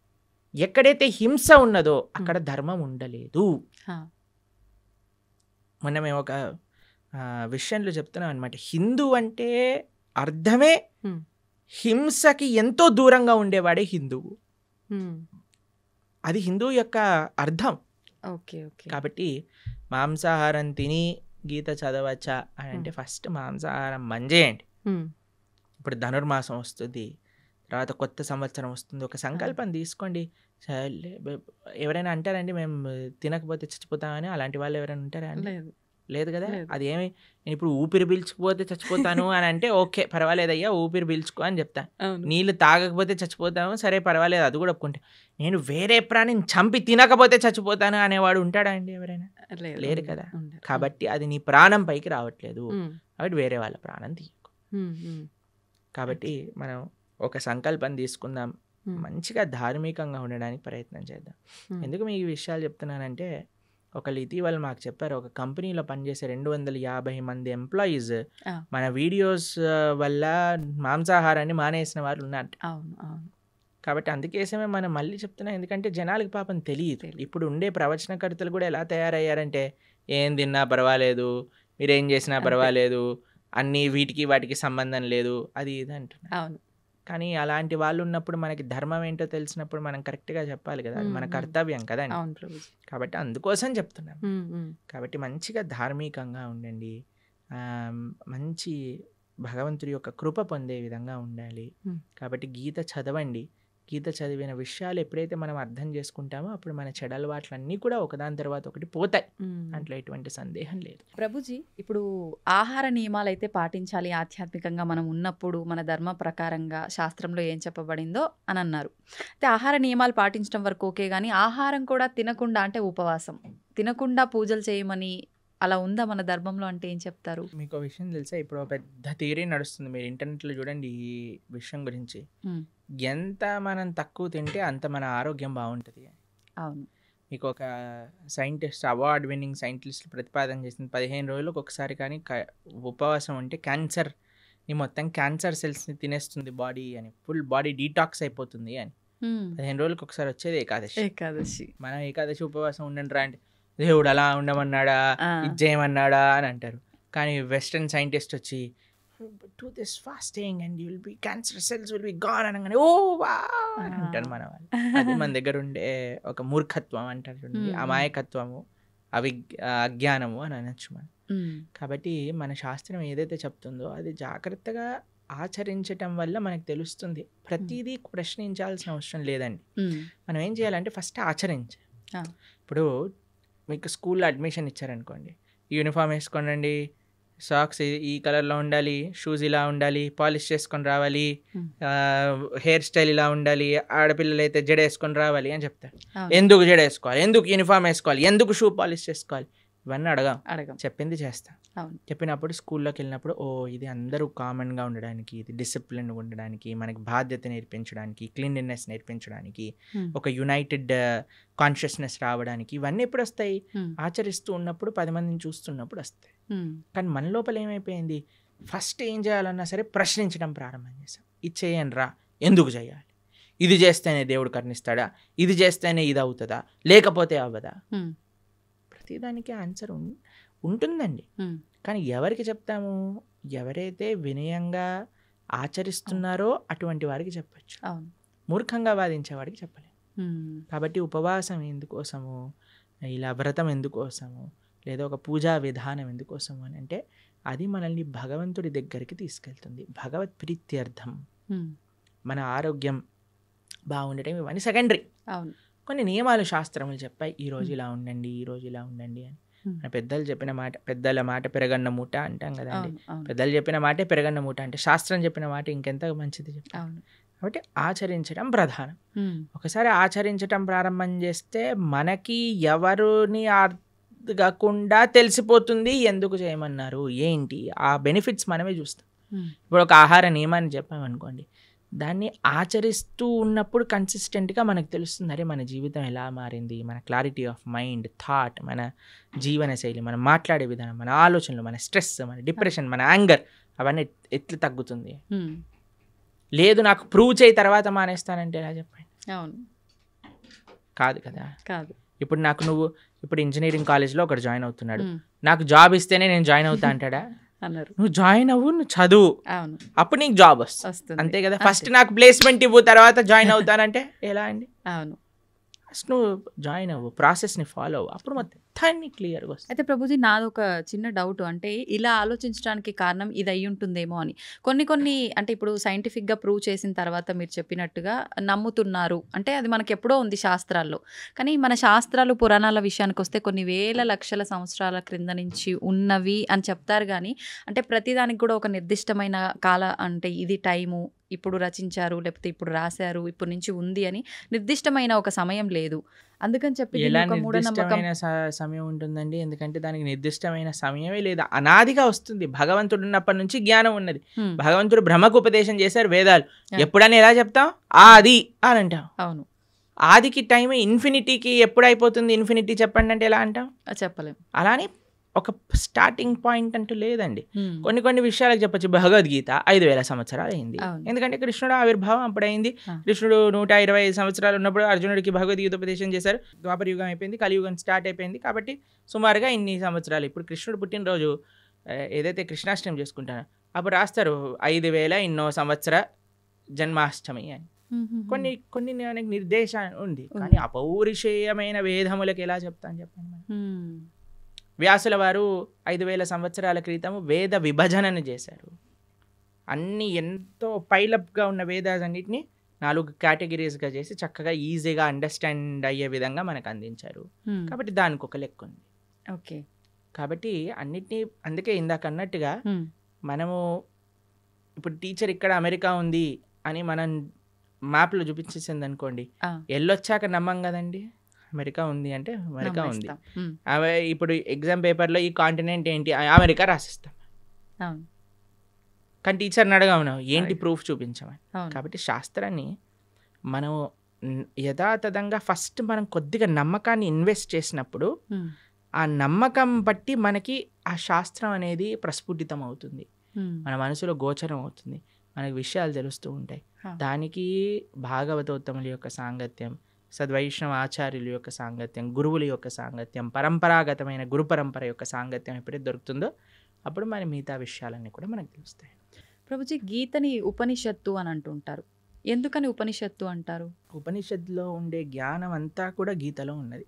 ఎక్కడైతే హింస ఉన్నదో అక్కడ ధర్మం ఉండలేదు. మొన్న మేము ఒక విషయంలో చెప్తున్నాం అనమాట. హిందూ అంటే అర్థమే హింసకి ఎంతో దూరంగా ఉండేవాడే హిందువు. అది హిందువు యొక్క అర్థం. కాబట్టి మాంసాహారం తిని గీత చదవచ్చా అని అంటే ఫస్ట్ మాంసాహారం మంజేయండి. ఇప్పుడు ధనుర్మాసం వస్తుంది, తర్వాత కొత్త సంవత్సరం వస్తుంది, ఒక సంకల్పం తీసుకోండి. ఎవరైనా అంటారండి మేము తినకపోతే చచ్చిపోతామని? అలాంటి వాళ్ళు ఎవరైనా ఉంటారా అండి? లేదు కదా. అది ఏమి నేను ఇప్పుడు ఊపిరి పీల్చుకుపోతే చచ్చిపోతాను అని అంటే ఓకే పర్వాలేదయ్యా ఊపిరి పీల్చుకో అని చెప్తాను. నీళ్ళు తాగకపోతే చచ్చిపోతాము, సరే పర్వాలేదు, అది కూడా ఒప్పుకుంటే. నేను వేరే ప్రాణిని చంపి తినకపోతే చచ్చిపోతాను అనేవాడు ఉంటాడా అండి ఎవరైనా? లేరు కదా. కాబట్టి అది నీ ప్రాణం పైకి రావట్లేదు, కాబట్టి వేరే వాళ్ళ ప్రాణం తీయకు. కాబట్టి మనం ఒక సంకల్పం తీసుకుందాం, మంచిగా ధార్మికంగా ఉండడానికి ప్రయత్నం చేద్దాం. ఎందుకు మీకు ఈ విషయాలు చెప్తున్నానంటే, ఒకళ్ళు ఇటీవల మాకు చెప్పారు, ఒక కంపెనీలో పనిచేసే 250 మంది ఎంప్లాయీస్ మన వీడియోస్ వల్ల మాంసాహారాన్ని మానేసిన వాళ్ళు ఉన్నారు. కాబట్టి అందుకేసమే మనం మళ్ళీ చెప్తున్నాం, ఎందుకంటే జనాలకు పాపం తెలియదు. ఇప్పుడు ఉండే ప్రవచనకర్తలు కూడా ఎలా తయారయ్యారంటే, ఏం తిన్నా పర్వాలేదు, మీరేం చేసినా పర్వాలేదు, అన్నీ వీటికి వాటికి సంబంధం లేదు, అది ఇది అంటున్నారు. కానీ అలాంటి వాళ్ళు ఉన్నప్పుడు మనకి ధర్మం ఏంటో తెలిసినప్పుడు మనం కరెక్ట్గా చెప్పాలి కదా, అది మన కర్తవ్యం కదండి. కాబట్టి అందుకోసం చెప్తున్నాం. కాబట్టి మంచిగా ధార్మికంగా ఉండండి, మంచి భగవంతుడి యొక్క కృప పొందే విధంగా ఉండాలి. కాబట్టి గీత చదవండి. గీత చదివిన విషయాలు ఎప్పుడైతే మనం అర్థం చేసుకుంటామో అప్పుడు మన చెడు అలవాట్లన్నీ కూడా ఒకదాని తర్వాత ఒకటి పోతాయి, దాంట్లో ఎటువంటి సందేహం లేదు. ప్రభుజీ, ఇప్పుడు ఆహార నియమాలు అయితే పాటించాలి ఆధ్యాత్మికంగా మనం ఉన్నప్పుడు, మన ధర్మ ప్రకారంగా శాస్త్రంలో ఏం చెప్పబడిందో అని అన్నారు. అయితే ఆహార నియమాలు పాటించడం వరకు ఓకే, కానీ ఆహారం కూడా తినకుండా, అంటే ఉపవాసం తినకుండా పూజలు చేయమని అలా ఉందా మన ధర్మంలో? అంటే ఏం చెప్తారు? మీకు విషయం తెలుసా, ఇప్పుడు పెద్ద థియరీ నడుస్తుంది, మీరు ఇంటర్నెట్లో చూడండి ఈ విషయం గురించి. ఎంత మనం తక్కువ తింటే అంత మన ఆరోగ్యం బాగుంటుంది. అవును. మీకు ఒక సైంటిస్ట్, అవార్డ్ విన్నింగ్ సైంటిస్ట్ ప్రతిపాదన చేసింది, 15 రోజులకు ఒకసారి కానీ ఉపవాసం ఉంటే క్యాన్సర్ని మొత్తం క్యాన్సర్ సెల్స్ని తినేస్తుంది బాడీ అని, ఫుల్ బాడీ డీటాక్స్ అయిపోతుంది అని. 15 రోజులకు ఒకసారి వచ్చేది ఏకాదశి. మనం ఏకాదశి ఉపవాసం ఉండండి రా అంటే దేవుడు అలా ఉండమన్నాడా, ఇది చేయమన్నాడా అని అంటారు. కానీ వెస్టర్న్ సైంటిస్ట్ వచ్చి do this fasting and you'll be cancer cells will be gone అనగానే ఓ వా అని అంటారు మన వాళ్ళు. అది మన దగ్గర ఉండే ఒక మూర్ఖత్వం అంటారు చూడండి, అమాయకత్వము, అజ్ఞానము అని అనొచ్చు మనం. కాబట్టి మన శాస్త్రం ఏదైతే చెప్తుందో అది జాగ్రత్తగా ఆచరించటం వల్ల మనకు తెలుస్తుంది. ప్రతిదీ ప్రశ్నించాల్సిన అవసరం లేదండి. మనం ఏం చేయాలంటే ఫస్ట్ ఆచరించాలి. ఇప్పుడు మీకు స్కూల్లో అడ్మిషన్ ఇచ్చారనుకోండి, యూనిఫామ్ వేసుకోండి, సాక్స్ ఈ కలర్లో ఉండాలి, షూస్ ఇలా ఉండాలి, పాలిష్ చేసుకొని రావాలి, హెయిర్ స్టైల్ ఇలా ఉండాలి, ఆడపిల్లలు అయితే జడ వేసుకొని రావాలి అని చెప్తారు. ఎందుకు జడ వేసుకోవాలి, ఎందుకు యూనిఫామ్ వేసుకోవాలి, ఎందుకు షూ పాలిష్ చేసుకోవాలి, ఇవన్నీ అడగం. చెప్పింది చేస్తాం. చెప్పినప్పుడు స్కూల్లోకి వెళ్ళినప్పుడు ఓ ఇది అందరూ కామన్గా ఉండడానికి, ఇది డిసిప్లిన్గా ఉండడానికి, మనకి బాధ్యత నేర్పించడానికి, క్లీన్లీనెస్ నేర్పించడానికి, ఒక యునైటెడ్ కాన్షియస్నెస్ రావడానికి, ఇవన్నీ ఎప్పుడు వస్తాయి? ఆచరిస్తూ ఉన్నప్పుడు, 10 మందిని చూస్తున్నప్పుడు వస్తాయి. కానీ మన లోపల ఏమైపోయింది, ఫస్ట్ ఏం చేయాలన్నా సరే ప్రశ్నించడం ప్రారంభం చేసాం. ఇది చేయండి రా, ఎందుకు చేయాలి, ఇది చేస్తేనే దేవుడు కరుణిస్తాడా, ఇది చేస్తేనే ఇది అవుతుందా, లేకపోతే అవ్వదా? ప్రతిదానికి ఆన్సర్ ఉంటుందండి. కానీ ఎవరికి చెప్తాము? ఎవరైతే వినయంగా ఆచరిస్తున్నారో అటువంటి వారికి చెప్పచ్చు, మూర్ఖంగా వాదించే వాడికి చెప్పలేము. కాబట్టి ఉపవాసం ఎందుకోసము, ఇలా వ్రతం ఎందుకోసము, లేదా ఒక పూజా విధానం ఎందుకోసము అని అంటే అది మనల్ని భగవంతుడి దగ్గరికి తీసుకెళ్తుంది, భగవత్ ప్రీత్యర్థం. మన ఆరోగ్యం బాగుండటం ఇవన్నీ సెకండరీ. కొన్ని నియమాలు శాస్త్రములు చెప్పాయి, ఈరోజు ఇలా ఉండండి, ఈరోజు ఇలా ఉండండి అని. మన పెద్దలు చెప్పిన మాట, పెద్దల మాట పెరగన్న మూట అంటాం కదండి. పెద్దలు చెప్పిన మాటే పెరగన్న మూట అంటే శాస్త్రం చెప్పిన మాట ఇంకెంత మంచిది చెప్పాలి. కాబట్టి ఆచరించడం ప్రధానం. ఒకసారి ఆచరించడం ప్రారంభం చేస్తే మనకి ఎవరిని అడగకుండా తెలిసిపోతుంది ఎందుకు చేయమన్నారు ఏంటి, ఆ బెనిఫిట్స్ మనమే చూస్తాం. ఇప్పుడు ఒక ఆహార నియమాన్ని చెప్పామనుకోండి, దాన్ని ఆచరిస్తూ ఉన్నప్పుడు కన్సిస్టెంట్గా మనకు తెలుస్తుంది, అరే మన జీవితం ఎలా మారింది, మన క్లారిటీ ఆఫ్ మైండ్, థాట్, మన జీవన శైలి, మనం మాట్లాడే విధానం, మన ఆలోచనలు, మన స్ట్రెస్, మన డిప్రెషన్, మన యాంగర్, అవన్నీ ఎట్లా తగ్గుతుంది. లేదు నాకు ప్రూవ్ చేయి తర్వాత మానేస్తానంటే ఎలా చెప్పండి. కాదు కదా. కాదు. ఇప్పుడు నాకు నువ్వు ఇప్పుడు ఇంజనీరింగ్ కాలేజ్లో ఒకటి జాయిన్ అవుతున్నాడు, ఉమ్, నాకు జాబ్ ఇస్తేనే నేను జాయిన్ అవుతా అంటాడా? అన్నారు. నువ్వు జాయిన్ అవ్వు, నువ్వు చదువు, అవును, అప్పుడు నీకు జాబ్ వస్తుంది, వస్తుంది. అంతే కదా. అంతే. ఫస్ట్ నాకు ప్లేస్మెంట్ ఇవ్వు తర్వాత జాయిన్ అవుతానంటే ఎలా అండి? అవును. ఫస్ట్ నువ్వు జాయిన్ అవ్వు, ప్రాసెస్ని ఫాలో అవ్వు, అప్పుడు మొత్తాన్ని క్లియర్గా వస్తుంది. అయితే ప్రభుజీ నాది ఒక చిన్న డౌట్, అంటే ఇలా ఆలోచించడానికి కారణం ఇది అయి ఉంటుందేమో అని. కొన్ని అంటే ఇప్పుడు సైంటిఫిక్గా ప్రూవ్ చేసిన తర్వాత మీరు చెప్పినట్టుగా నమ్ముతున్నారు అంటే అది మనకి ఎప్పుడో ఉంది శాస్త్రాల్లో. కానీ మన శాస్త్రాలు పురాణాల విషయానికి వస్తే కొన్ని వేల లక్షల సంవత్సరాల క్రింద నుంచి ఉన్నవి అని చెప్తారు. కానీ అంటే ప్రతిదానికి కూడా ఒక నిర్దిష్టమైన అంటే ఇది టైము, ఇప్పుడు రచించారు లేకపోతే ఇప్పుడు రాశారు, ఇప్పటి నుంచి ఉంది అని నిర్దిష్టమైన ఒక సమయం లేదు. అందుకని చెప్పి దీన్ని ఎలా ఒక మూఢనమ్మకం. నిర్దిష్టమైన సమయం ఉంటుందండి? ఎందుకంటే దానికి నిర్దిష్టమైన సమయమే లేదు, అనాదిగా వస్తుంది. భగవంతుడు ఉన్నప్పటి నుంచి జ్ఞానం ఉన్నది. హ్మ్. భగవంతుడు బ్రహ్మకు ఉపదేశం చేశారు వేదాలు. Yeah. ఎప్పుడని ఎలా చెప్తాం? ఆది అని అంటాం. అవును, ఆదికి టైం ఇన్ఫినిటీకి ఎప్పుడు అయిపోతుంది? ఇన్ఫినిటీ చెప్పండి అంటే ఎలా అంటాం? చెప్పలేం. అలానే ఒక స్టార్టింగ్ పాయింట్ అంటూ లేదండి. హ్మ్. కొన్ని విషయాలకు చెప్పొచ్చు. భగవద్గీత 5,000 సంవత్సరాలు అయింది. అవును. ఎందుకంటే కృష్ణుడు ఆవిర్భావం అప్పుడైంది. ఆ. కృష్ణుడు 125 సంవత్సరాలు ఉన్నప్పుడు అర్జునుడికి భగవద్గీత ఉపదేశం చేశారు. ద్వాపర యుగం అయిపోయింది, కలియుగం స్టార్ట్ అయిపోయింది. కాబట్టి సుమారుగా ఇన్ని సంవత్సరాలు. ఇప్పుడు కృష్ణుడు పుట్టినరోజు ఏదైతే కృష్ణాష్టమి చేసుకుంటారో అప్పుడు రాస్తారు 5,000 ఇన్నో సంవత్సర జన్మాష్టమి అని. కొన్ని మనకి నిర్దేశం ఉంది. కానీ అపౌరుషేయమైన వేదములకు ఎలా చెప్తాను చెప్పండి మనం? వ్యాసుల వారు 5,000 సంవత్సరాల క్రితం వేద విభజనను చేశారు. అన్ని ఎంతో పైలప్గా ఉన్న వేదాలన్నింటినీ 4 కేటగిరీస్గా చేసి చక్కగా ఈజీగా అండర్స్టాండ్ అయ్యే విధంగా మనకు అందించారు. కాబట్టి దానికి ఒక లెక్క ఉంది. ఓకే. కాబట్టి అన్నిటినీ అందుకే ఇందాక అన్నట్టుగా మనము ఇప్పుడు టీచర్ ఇక్కడ అమెరికా ఉంది అని మనం మ్యాప్లో చూపించేసింది అనుకోండి, వెళ్ళొచ్చాక నమ్మం కదండి. అమెరికా ఉంది అంటే అమెరికా ఉంది. ఇప్పుడు ఎగ్జామ్ పేపర్లో ఈ కాంటినెంట్ ఏంటి, అమెరికా రాసిస్తాం. కానీ టీచర్ని అడగమను ఏంటి ప్రూఫ్ చూపించమని. కాబట్టి శాస్త్రాన్ని మనం యథాతథంగా ఫస్ట్ మనం కొద్దిగా నమ్మకాన్ని ఇన్వెస్ట్ చేసినప్పుడు ఆ నమ్మకం బట్టి మనకి ఆ శాస్త్రం అనేది ప్రస్ఫుటితం అవుతుంది, మన మనసులో గోచరం అవుతుంది, మనకి విషయాలు తెలుస్తూ ఉంటాయి. దానికి భాగవతోత్తముల యొక్క సాంగత్యం, సద్వైష్ణవ ఆచార్యుల యొక్క సాంగత్యం, గురువుల యొక్క సాంగత్యం, పరంపరాగతమైన గురు పరంపర యొక్క సాంగత్యం ఎప్పుడైతే దొరుకుతుందో అప్పుడు మన మిగతా విషయాలన్నీ కూడా మనకు తెలుస్తాయి. ప్రభుజీ, గీతని ఉపనిషత్తు అని అంటుంటారు. ఎందుకని ఉపనిషత్తు అంటారు? ఉపనిషత్తులో ఉండే జ్ఞానం అంతా కూడా గీతలో ఉన్నది.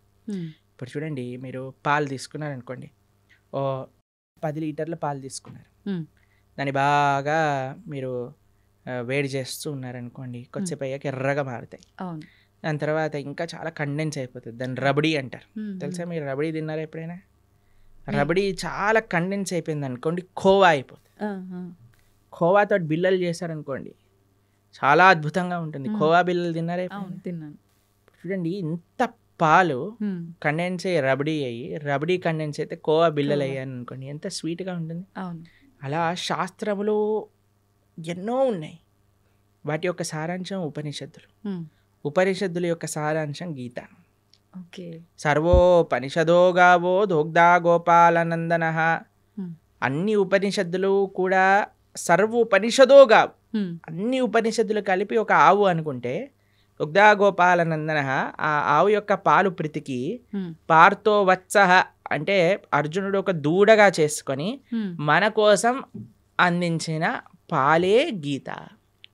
ఇప్పుడు చూడండి, మీరు పాలు తీసుకున్నారనుకోండి, ఓ 10 లీటర్ల పాలు తీసుకున్నారు, దాన్ని బాగా మీరు వేడి చేస్తూ ఉన్నారనుకోండి, కొద్దిసేపు అయ్యాక ఎర్రగా మారుతాయి. దాని తర్వాత ఇంకా చాలా కండెన్స్ అయిపోతుంది, దాన్ని రబడీ అంటారు. తెలుసా? మీరు రబడీ తిన్నారా ఎప్పుడైనా? రబడీ చాలా కండెన్స్ అయిపోయింది అనుకోండి, ఖోవా అయిపోతుంది. ఖోవాతో బిల్లలు చేశారనుకోండి, చాలా అద్భుతంగా ఉంటుంది. ఖోవా బిల్లలు తిన్నారా? తిన్నాను. చూడండి, ఇంత పాలు కండెన్స్ అయ్యి రబడీ అయ్యి, రబడీ కండెన్స్ అయితే కోవా బిల్లలు అయ్యాను అనుకోండి, ఎంత స్వీట్గా ఉంటుంది. అలా శాస్త్రములు ఎన్నో ఉన్నాయి, వాటి యొక్క సారాంశం ఉపనిషత్తులు. ఉపనిషత్తుల యొక్క సారాంశం గీత. సర్వోపనిషదో గావో దోగ్ధా గోపాలనందన. అన్ని ఉపనిషత్తులు కూడా సర్వోపనిషదో గావు, అన్ని ఉపనిషత్తులు కలిపి ఒక ఆవు అనుకుంటే, దుగ్ధా గోపాలనందన, ఆ ఆవు యొక్క పాలు ప్రీతికి పార్థో వత్సః అంటే అర్జునుడు ఒక దూడగా చేసుకొని మన కోసం అందించిన పాలే గీత.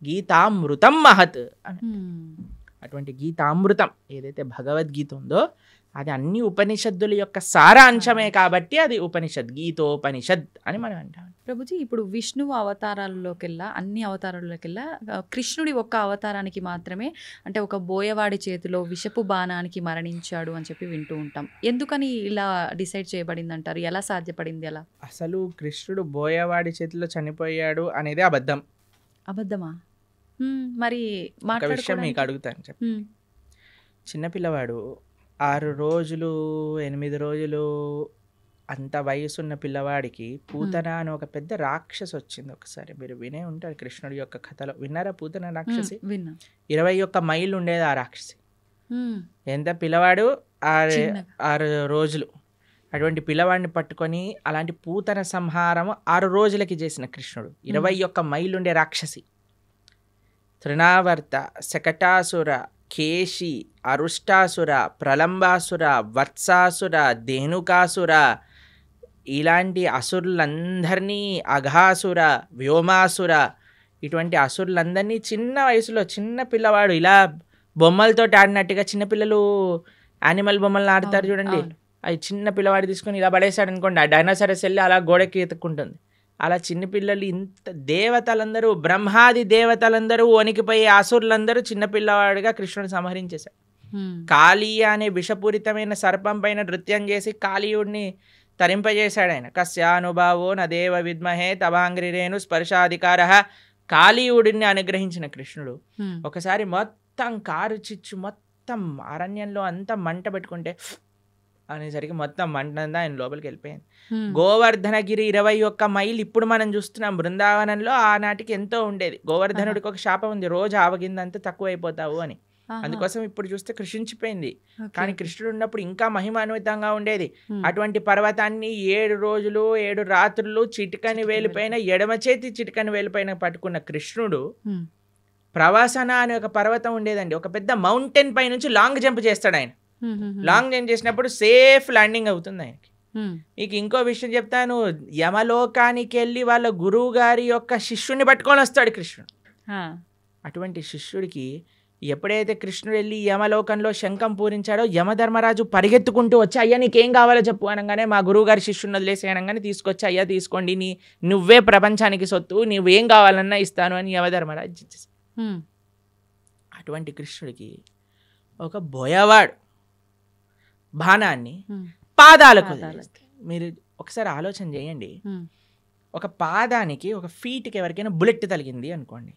గీతామృతం మహత్ అని. అటువంటి గీతామృతం ఏదైతే భగవద్గీత ఉందో అది అన్ని ఉపనిషత్తుల యొక్క సారాంశమే, కాబట్టి అది ఉపనిషత్, గీతోపనిషత్ అని మనం అంటాం. ప్రభుజీ, ఇప్పుడు విష్ణువు అవతారాల్లోకెల్లా, అన్ని అవతారాల్లోకెల్లా కృష్ణుడి ఒక్క అవతారానికి మాత్రమే అంటే ఒక బోయవాడి చేతిలో విషపు బాణానికి మరణించాడు అని చెప్పి వింటూ ఉంటాం. ఎందుకని ఇలా డిసైడ్ చేయబడింది అంటారు? ఎలా సాధ్యపడింది అలా? అసలు కృష్ణుడు బోయవాడి చేతిలో చనిపోయాడు అనేది అబద్ధం. అబద్ధమా? మరి ఒక విషయం మీకు అడుగుతాను చెప్పి. చిన్నపిల్లవాడు 6 రోజులు 8 రోజులు అంత వయసున్న పిల్లవాడికి పూతన అని ఒక పెద్ద రాక్షసి వచ్చింది. ఒకసారి మీరు వినే ఉంటారు కృష్ణుడి యొక్క కథలో. విన్నారా పూతన రాక్షసి? 21 మైళ్ళు ఉండేది ఆ రాక్షసి. ఎంత పిల్లవాడు 6 రోజులు. అటువంటి పిల్లవాడిని పట్టుకొని అలాంటి పూతన సంహారం 6 రోజులకి చేసిన కృష్ణుడు 21 మైళ్ళు ఉండే రాక్షసి. తృణావర్త, శకటాసుర, కేశి, అరుష్టాసుర, ప్రలంబాసుర, వత్సాసుర, ధేనుకాసుర, ఇలాంటి అసురులందరినీ, అఘాసుర, వ్యోమాసుర, ఇటువంటి అసురులందరినీ చిన్న వయసులో చిన్న పిల్లవాడు ఇలా బొమ్మలతో ఆడినట్టుగా, చిన్నపిల్లలు యానిమల్ బొమ్మలను ఆడతారు చూడండి, అవి చిన్న పిల్లవాడు తీసుకొని ఇలా పడేశాడు అనుకోండి, ఆ డైనోసారస్ వెళ్ళి అలా గోడకి ఎత్తుక్కుంటుంది. అలా చిన్నపిల్లలు, ఇంత దేవతలందరూ, బ్రహ్మాది దేవతలందరూ వణికిపోయి అసురులందరూ చిన్నపిల్లవాడిగా కృష్ణుడు సంహరించేశాడు. కాళీయ అనే విషపూరితమైన సర్పం పైన నృత్యం చేసి కాళీయుడిని తరింపజేశాడు ఆయన. కస్యానుభావో నదేవ విద్మహే తవాంగ్రిరేణు స్పర్శాధికార. కాళీయుడిని అనుగ్రహించిన కృష్ణుడు ఒకసారి మొత్తం కారు చిచ్చు మొత్తం అరణ్యంలో అంతా మంట పెట్టుకుంటే అనేసరికి మొత్తం మంటంతా ఆయన లోపలికి వెళ్ళిపోయింది. గోవర్ధనగిరి 21 మైళ్ళు ఇప్పుడు మనం చూస్తున్నాం. బృందావనంలో ఆనాటికి ఎంతో ఉండేది. గోవర్ధనుడికి ఒక శాపం ఉంది, రోజు ఆవగిందంతా తక్కువ అయిపోతావు అని. అందుకోసం ఇప్పుడు చూస్తే కృషించిపోయింది. కానీ కృష్ణుడు ఉన్నప్పుడు ఇంకా మహిమాన్వితంగా ఉండేది. అటువంటి పర్వతాన్ని 7 రోజులు 7 రాత్రులు చిటికని వేలిపైన, ఎడమ చేతి చిటికని వేలిపైన పట్టుకున్న కృష్ణుడు ప్రవాసన అనే ఒక పర్వతం ఉండేదండి. ఒక పెద్ద మౌంటైన్ పై నుంచి లాంగ్ జంప్ చేస్తాడు ఆయన. లాంగ్ జంప్ చేసినప్పుడు సేఫ్ ల్యాండింగ్ అవుతుంది ఆయనకి. మీకు ఇంకో విషయం చెప్తాను. యమలోకానికి వెళ్ళి వాళ్ళ గురువు గారి యొక్క శిష్యుని పట్టుకొని వస్తాడు కృష్ణుడు. అటువంటి శిష్యుడికి ఎప్పుడైతే కృష్ణుడు వెళ్ళి యమలోకంలో శంఖం పూరించాడో, యమధర్మరాజు పరిగెత్తుకుంటూ వచ్చి, అయ్యా నీకేం కావాలో చెప్పు అనగానే, మా గురువుగారి శిష్యుని వదిలేసి అనగానే తీసుకొచ్చి, అయ్యా తీసుకోండి, నువ్వే ప్రపంచానికి సొత్తు, నువ్వేం కావాలన్నా ఇస్తాను అని యమధర్మరాజు ఇచ్చేసి. అటువంటి కృష్ణుడికి ఒక బోయవాడు బాణాన్ని పాదాలకు వదిలేస్తే, మీరు ఒకసారి ఆలోచన చేయండి. ఒక పాదానికి, ఒక ఫీట్కి ఎవరికైనా బుల్లెట్ తగిలింది అనుకోండి,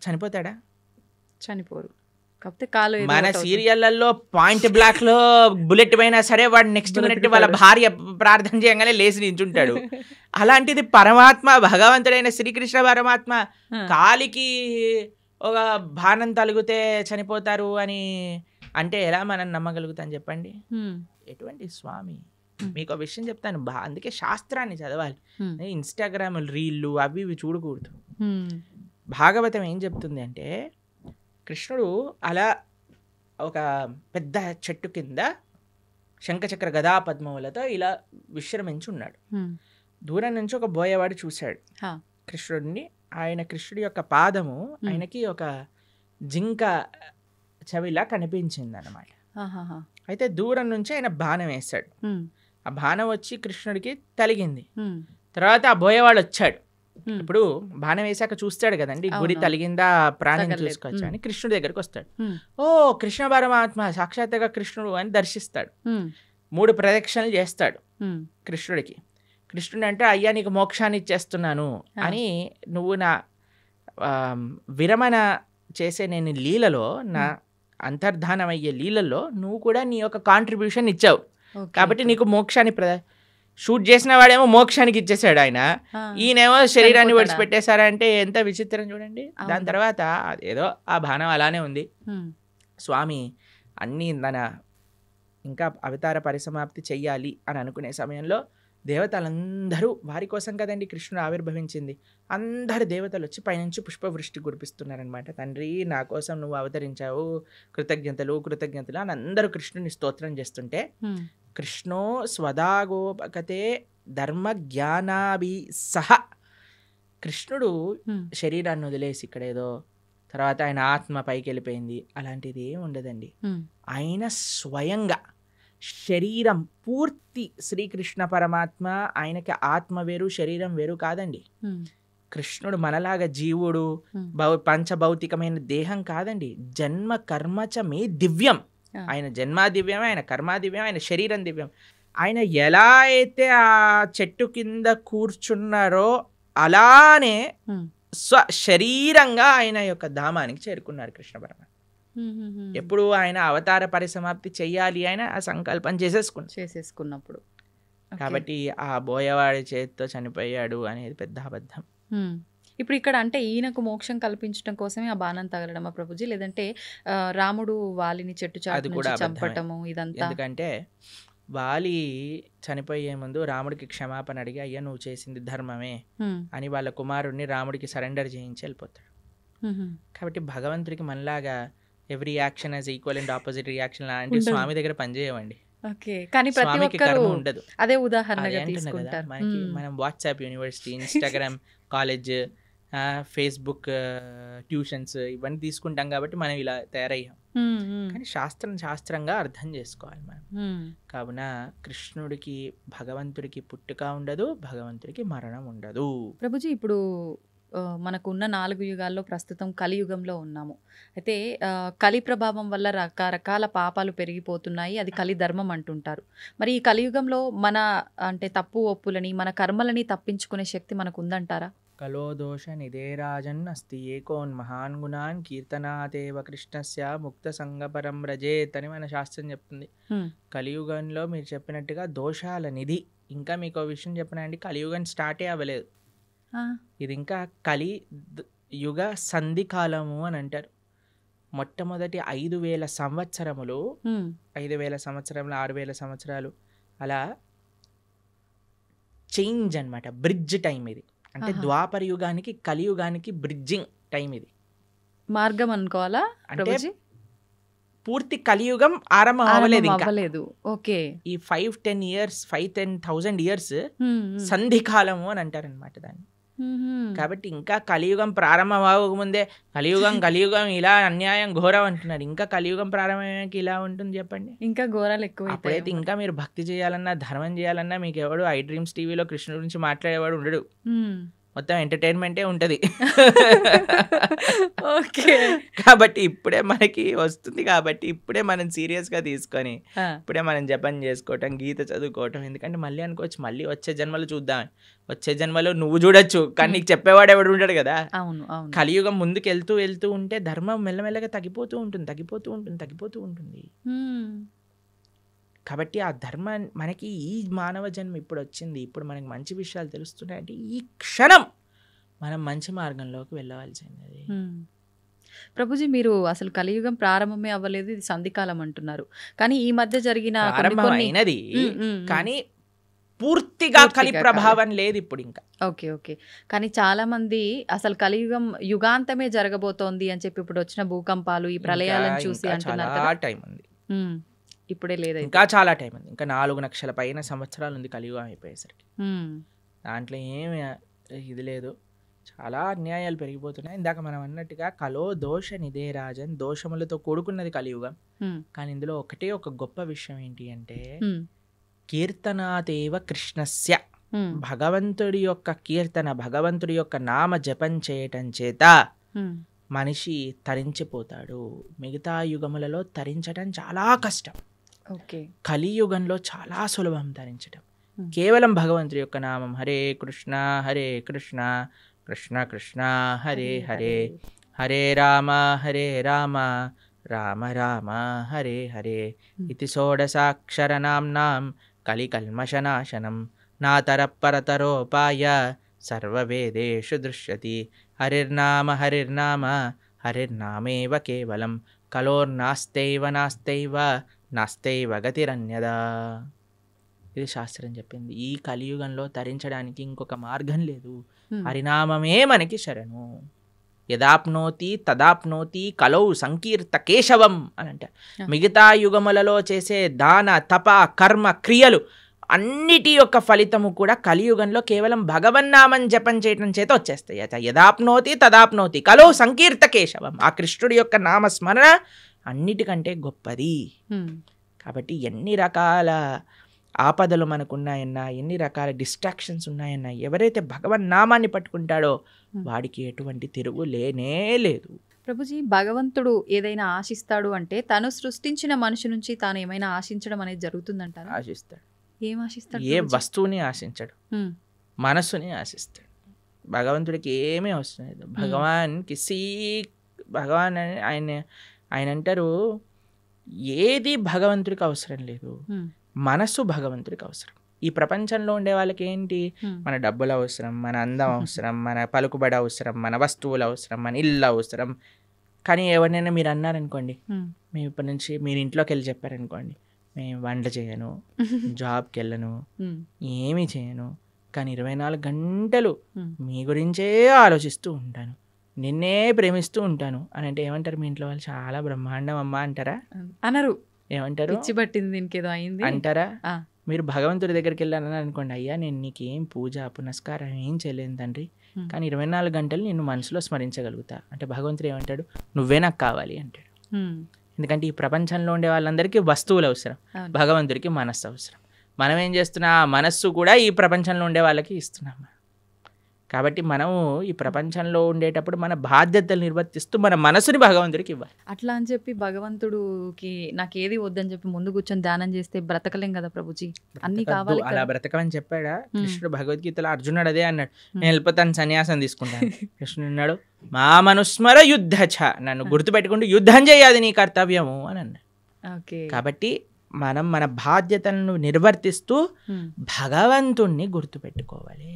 చనిపోతాడా? చనిపోరు. కాకపోతే కాలు మన సీరియళ్లలో పాయింట్ బ్లాక్ లో బుల్లెట్ పోయినా సరే వాడు నెక్స్ట్ మినిట్ వాళ్ళ భార్య ప్రార్థన చేయగానే లేచి నించుంటాడు. అలాంటిది పరమాత్మ, భగవంతుడైన శ్రీకృష్ణ పరమాత్మ కాలికి ఒక బాణం తలిగితే చనిపోతారు అని అంటే ఎలా మనం నమ్మగలుగుతాం చెప్పండి? ఎటువంటి స్వామి. మీకు ఒక విషయం చెప్తాను, అందుకే శాస్త్రాన్ని చదవాలి. ఇన్స్టాగ్రామ్ రీళ్ళు అవి ఇవి చూడకూడదు. భాగవతం ఏం చెప్తుంది అంటే, కృష్ణుడు అలా ఒక పెద్ద చెట్టు కింద శంఖచక్ర గదా పద్మములతో ఇలా విశ్రమించి ఉన్నాడు. దూరం నుంచి ఒక బోయవాడు చూశాడు కృష్ణుడిని. కృష్ణుడి యొక్క పాదము ఆయనకి ఒక జింక చెవిలా కనిపించింది అన్నమాట. అయితే దూరం నుంచి ఆయన బాణం వేశాడు. ఆ బాణం వచ్చి కృష్ణుడికి తలిగింది. తర్వాత ఆ బోయవాడు వచ్చాడు. ఇప్పుడు బాణం వేసాక చూస్తాడు కదండి, గుడి తలిగిందా, ప్రాణం చూసుకోవచ్చు అని కృష్ణుడి దగ్గరికి వస్తాడు. ఓ కృష్ణ పరమాత్మ సాక్షాత్తుగా కృష్ణుడు అని దర్శిస్తాడు. 3 ప్రదక్షిణలు చేస్తాడు కృష్ణుడికి. కృష్ణుడు అంటే, అయ్యా నీకు మోక్షాన్ని ఇచ్చేస్తున్నాను అని, నువ్వు నా విరమణ చేసే నేను లీలలో, నా అంతర్ధానం అయ్యే లీలలో నువ్వు కూడా నీ యొక్క కాంట్రిబ్యూషన్ ఇచ్చావు కాబట్టి నీకు మోక్షాన్ని షూట్ చేసిన వాడేమో మోక్షానికి ఇచ్చేసాడు ఆయన, ఈయనేమో శరీరాన్ని విడిచిపెట్టేశారంటే ఎంత విచిత్రం చూడండి. దాని తర్వాత ఏదో ఆ బాణం అలానే ఉంది. స్వామి అన్నీ ఇంకా అవతార పరిసమాప్తి చెయ్యాలి అని అనుకునే సమయంలో దేవతలందరూ, వారి కోసం కదండి కృష్ణుడు ఆవిర్భవించింది, అందరు దేవతలు వచ్చి పైనుంచి పుష్పవృష్టి కురిపిస్తున్నారనమాట. తండ్రి నా కోసం నువ్వు అవతరించావు, కృతజ్ఞతలు కృతజ్ఞతలు అని అందరూ కృష్ణుని స్తోత్రం చేస్తుంటే, కృష్ణో స్వదాగోపకతే ధర్మ జ్ఞానాభి సహ, కృష్ణుడు శరీరాన్ని వదిలేసి ఇక్కడ ఏదో తర్వాత ఆయన ఆత్మ పైకి వెళ్ళిపోయింది అలాంటిది ఏమి ఉండదండి. ఆయన స్వయంగా శరీరం పూర్తి శ్రీకృష్ణ పరమాత్మ, ఆయనకి ఆత్మ వేరు శరీరం వేరు కాదండి. కృష్ణుడు మనలాగా జీవుడు పంచభౌతికమైన దేహం కాదండి. జన్మ కర్మచ మే దివ్యం. ఆయన జన్మ దివ్యం, ఆయన కర్మ దివ్యం, ఆయన శరీరం దివ్యం. ఆయన ఎలా అయితే ఆ చెట్టు కింద కూర్చున్నారో అలానే శరీరంగా ఆయన యొక్క ధామానికి చేరుకున్నారు కృష్ణ పరమాత్మ. ఎప్పుడు ఆయన అవతార పరిసమాప్తి చెయ్యాలి ఆయన ఆ సంకల్పం చేసేసుకున్నప్పుడు. కాబట్టి ఆ బోయవాడి చేతితో చనిపోయాడు అనేది పెద్ద అబద్ధం. ఇప్పుడు ఇక్కడ అంటే ఈయనకు మోక్షం కల్పించడం కోసమే ఆ బాణం తగలడమా ప్రభుజీ, లేదంటే రాముడు వాలిని చెట్టు చాటు చంపటము ఇదంతా? ఎందుకంటే వాలి చనిపోయే ముందు రాముడికి క్షమాపణ అడిగి, అయ్యా నువ్వు చేసింది ధర్మమే అని వాళ్ళ కుమారుడిని రాముడికి సరెండర్ చేయించి వెళ్ళిపోతాడు. కాబట్టి భగవంతుడికి మనలాగా every action as equal and opposite reaction లాంటి ఉండదు. స్వామి దగ్గర పనిచేయమండి. ఓకే. కానీ ప్రతి స్వామికి ఒక్కరు కర్మ ఉండదు. అదే అదే ఉదాహరణగా అంటున్నా కదా, తీసుకుంటారు. మనకి మనం WhatsApp university, Instagram college, Facebook tuitions ఇవన్నీ తీసుకుంటాం కాబట్టి మనం ఇలా తయారయ్యాం. కానీ శాస్త్రంగా అర్థం చేసుకోవాలి మనం. కావున కృష్ణుడికి భగవంతుడికి పుట్టుక ఉండదు, భగవంతుడికి మరణం ఉండదు. ప్రభుజీ ఇప్పుడు మనకున్న 4 యుగాల్లో ప్రస్తుతం కలియుగంలో ఉన్నాము. అయితే కలి ప్రభావం వల్ల రకరకాల పాపాలు పెరిగిపోతున్నాయి. అది కలి ధర్మం అంటుంటారు. మరి ఈ కలియుగంలో మన అంటే తప్పు ఒప్పులని మన కర్మలని తప్పించుకునే శక్తి మనకు ఉందంటారా? కలో దోష నిదేరాజన్ అస్తి ఏకోన్ మహాన్ గుణాన్ కీర్తనాదేవ కృష్ణస్య ముక్త సంగపరం రజేత్ అని మన శాస్త్రం చెప్తుంది. కలియుగంలో మీరు చెప్పినట్టుగా దోషాల నిధి. ఇంకా మీకు విషయం చెప్పినా అండి, కలియుగం స్టార్టే అవ్వలేదు. ఇది ఇంకా యుగ సంధి కాలము అని అంటారు. మొట్టమొదటి 5,000 సంవత్సరములు, 5,000 సంవత్సరములు, 6,000 సంవత్సరాలు అలా చేంజ్ అన్నమాట. బ్రిడ్జ్ టైం ఇది. అంటే ద్వాపర యుగానికి కలియుగానికి బ్రిడ్జింగ్ టైం ఇది. మార్గం అనుకోవాలా? అంటే పూర్తి కలియుగం ఆరంభం అవ్వలేదు ఇంకా. ఓకే. ఈ 5-10 years 5-10,000 years సంధి కాలము అని అంటారు అనమాట దాన్ని. కాబట్టి ఇంకా కలియుగం ప్రారంభం అవ్వకముందే కలియుగం ఇలా అన్యాయం ఘోరం అంటున్నారు. ఇంకా కలియుగం ప్రారంభమయ్యాక ఇలా ఉంటుంది చెప్పండి. ఇంకా ఘోరాలు ఎక్కువ. అప్పుడైతే ఇంకా మీరు భక్తి చేయాలన్నా ధర్మం చేయాలన్నా మీకు ఎవడు ఐ డ్రీమ్స్ టీవీలో కృష్ణుడి గురించి మాట్లాడేవాడు ఉండడు. మొత్తం ఎంటర్టైన్మెంటే ఉంటుంది. ఓకే. కాబట్టి ఇప్పుడే మనకి వస్తుంది కాబట్టి ఇప్పుడే మనం సీరియస్గా తీసుకొని ఇప్పుడే మనం జపం చేసుకోవటం, గీత చదువుకోవటం. ఎందుకంటే మళ్ళీ అనుకోవచ్చు మళ్ళీ వచ్చే జన్మలో చూద్దాం. వచ్చే జన్మలో నువ్వు చూడొచ్చు కానీ నీకు చెప్పేవాడు ఎవడు ఉంటాడు కదా. కలియుగం ముందుకు వెళ్తూ ఉంటే ధర్మం మెల్లమెల్లగా తగ్గిపోతూ ఉంటుంది. కాబట్టి ఆ ధర్మం మనకి ఈ మానవ జన్మ ఇప్పుడు వచ్చింది. ఇప్పుడు మనకి మంచి విషయాలు తెలుస్తున్నాయంటే ఈ క్షణం మనం మంచి మార్గంలోకి వెళ్ళవలసింది. ప్రభుజీ మీరు అసలు కలియుగం ప్రారంభమే అవ్వలేదు, ఇది సంధికాలం అంటున్నారు. కానీ ఈ మధ్య జరిగిన ప్రారంభమైనది కానీ పూర్తిగా కలి ప్రభావం లేదు ఇప్పుడు ఇంకా. ఓకే. కానీ చాలా మంది అసలు కలియుగం యుగాంతమే జరగబోతోంది అని చెప్పి ఇప్పుడు వచ్చిన భూకంపాలు, ఈ ప్రళయాలను చూసి అంటున్నారు కదా. టైం ఉంది ఇప్పుడే లేదా? ఇంకా చాలా టైం ఉంది. ఇంకా 4 లక్షల పైన సంవత్సరాలు ఉంది కలియుగం అయిపోయేసరికి. దాంట్లో ఏమి ఇది లేదు. చాలా అన్యాయాలు పెరిగిపోతున్నాయి. ఇందాక మనం అన్నట్టుగా కలో దోష నిదే రాజన్, దోషములతో కూడుకున్నది కలియుగం. కానీ ఇందులో ఒక గొప్ప విషయం ఏంటి అంటే కీర్తనాదేవ కృష్ణస్య, భగవంతుడి యొక్క కీర్తన, భగవంతుడి యొక్క నామ జపం చేయటం చేత మనిషి తరించిపోతాడు. మిగతా యుగములలో తరించడం చాలా కష్టం. కలియుగంలో చాలా సులభం తరించడం. కేవలం భగవంతుడి యొక్క నామం హరే కృష్ణ కృష్ణ కృష్ణ హరే హరే, హరే రామ రామ రామ హరే హరే ఇది షోడశాక్షరనామ్నాం కలికల్మషనాశనం నాతరపరతరోపాయ సర్వవేదేషు దృశ్యతి. హరిర్నామ హరిర్నామేవ కేవలం నాస్తైవ గతిరన్యదా. ఇది శాస్త్రం చెప్పింది. ఈ కలియుగంలో తరించడానికి ఇంకొక మార్గం లేదు. హరినామమే మనకి శరణు. యదాప్నోతి తదాప్నోతి కలౌ సంకీర్త కేశవం అని అంటారు. మిగతా యుగములలో చేసే దాన తప కర్మ క్రియలు అన్నిటి యొక్క ఫలితము కూడా కలియుగంలో కేవలం భగవన్నామం జపం చేయటం చేత వచ్చేస్తాయి. యదాప్నోతి తదాప్నోతి కలో సంకీర్త కేశవం. ఆ కృష్ణుడి యొక్క నామస్మరణ అన్నిటికంటే గొప్పది. కాబట్టి ఎన్ని రకాల ఆపదలు మనకున్నాయన్నా, ఎన్ని రకాల డిస్ట్రాక్షన్స్ ఉన్నాయన్నా, ఎవరైతే భగవన్నామాన్ని పట్టుకుంటాడో వాడికి ఎటువంటి తిరుగు లేనే లేదు. ప్రభుజీ, భగవంతుడు ఏదైనా ఆశిస్తాడు అంటే తను సృష్టించిన మనిషి నుంచి తాను ఏమైనా ఆశించడం అనేది జరుగుతుందంటారా? ఆశిస్తాడు. ఏం ఆశిస్తాడు? ఏ వస్తువుని ఆశించడు, మనస్సుని ఆశిస్తాడు. భగవంతుడికి ఏమీ అవసరం లేదు. భగవాన్ ఆయన అంటారు ఏది భగవంతుడికి అవసరం లేదు, మనస్సు భగవంతుడికి అవసరం. ఈ ప్రపంచంలో ఉండే వాళ్ళకి ఏంటి, మన డబ్బులు అవసరం, మన అందం అవసరం, మన పలుకుబడి అవసరం, మన వస్తువులు అవసరం, మన ఇల్లు అవసరం. కానీ ఎవరినైనా మీరు అన్నారనుకోండి, మేము ఇప్పటి నుంచి మీరు ఇంట్లోకి వెళ్ళి చెప్పారనుకోండి, మేము వంట చేయను, జాబ్కి వెళ్ళను, ఏమీ చేయను, కానీ 24 గంటలు మీ గురించే ఆలోచిస్తూ ఉంటాను, నిన్నే ప్రేమిస్తూ ఉంటాను అని అంటే ఏమంటారు మీ ఇంట్లో వాళ్ళు? చాలా బ్రహ్మాండం అమ్మా అంటారా? అనరు. ఏమంటారు? పిచ్చి పట్టింది దీనికేదో అయింది అంటారా? ఆ, మీరు భగవంతుడి దగ్గరికి వెళ్ళాలని అనుకోండి, అయ్యా నేను నీకేం పూజ పునస్కారం ఏం చేయలేను తండ్రి, కానీ 24 గంటలు నిన్ను మనసులో స్మరించగలుగుతా అంటే భగవంతుడు ఏమంటాడు? నువ్వే నాకు కావాలి అంటాడు. ఎందుకంటే ఈ ప్రపంచంలో ఉండే వాళ్ళందరికీ వస్తువులు అవసరం, అవును. భగవంతుడికి మనస్సు అవసరం. మనం ఏం చేస్తున్నా ఆ మనస్సు కూడా ఈ ప్రపంచంలో ఉండే వాళ్ళకి ఇస్తున్నాం. కాబట్టి మనము ఈ ప్రపంచంలో ఉండేటప్పుడు మన బాధ్యతలు నిర్వర్తిస్తూ మన మనసుని భగవంతుడికి ఇవ్వాలి. అట్లా అని చెప్పి భగవంతుడికి నాకు ఏది వద్దని చెప్పి ముందు కూర్చొని ధ్యానం చేస్తే బ్రతకలేం కదా ప్రభుజీ, అన్ని బ్రతకద్దు, కావాలి అలా కదా. బ్రతకమని చెప్పాడా కృష్ణుడు? భగవద్గీతలో అర్జునుడు అదే అన్నాడు, నేను వెళ్ళిపోతాను సన్యాసం తీసుకుంటాను. కృష్ణుడు అన్నాడు, మా మనుస్మర యుద్ధ నన్ను గుర్తుపెట్టుకుంటూ యుద్ధం చేయాలి నీ కర్తవ్యము అని అన్నాడు. ఓకే. కాబట్టి మనం మన బాధ్యతలను నిర్వర్తిస్తూ భగవంతుణ్ణి గుర్తుపెట్టుకోవాలి,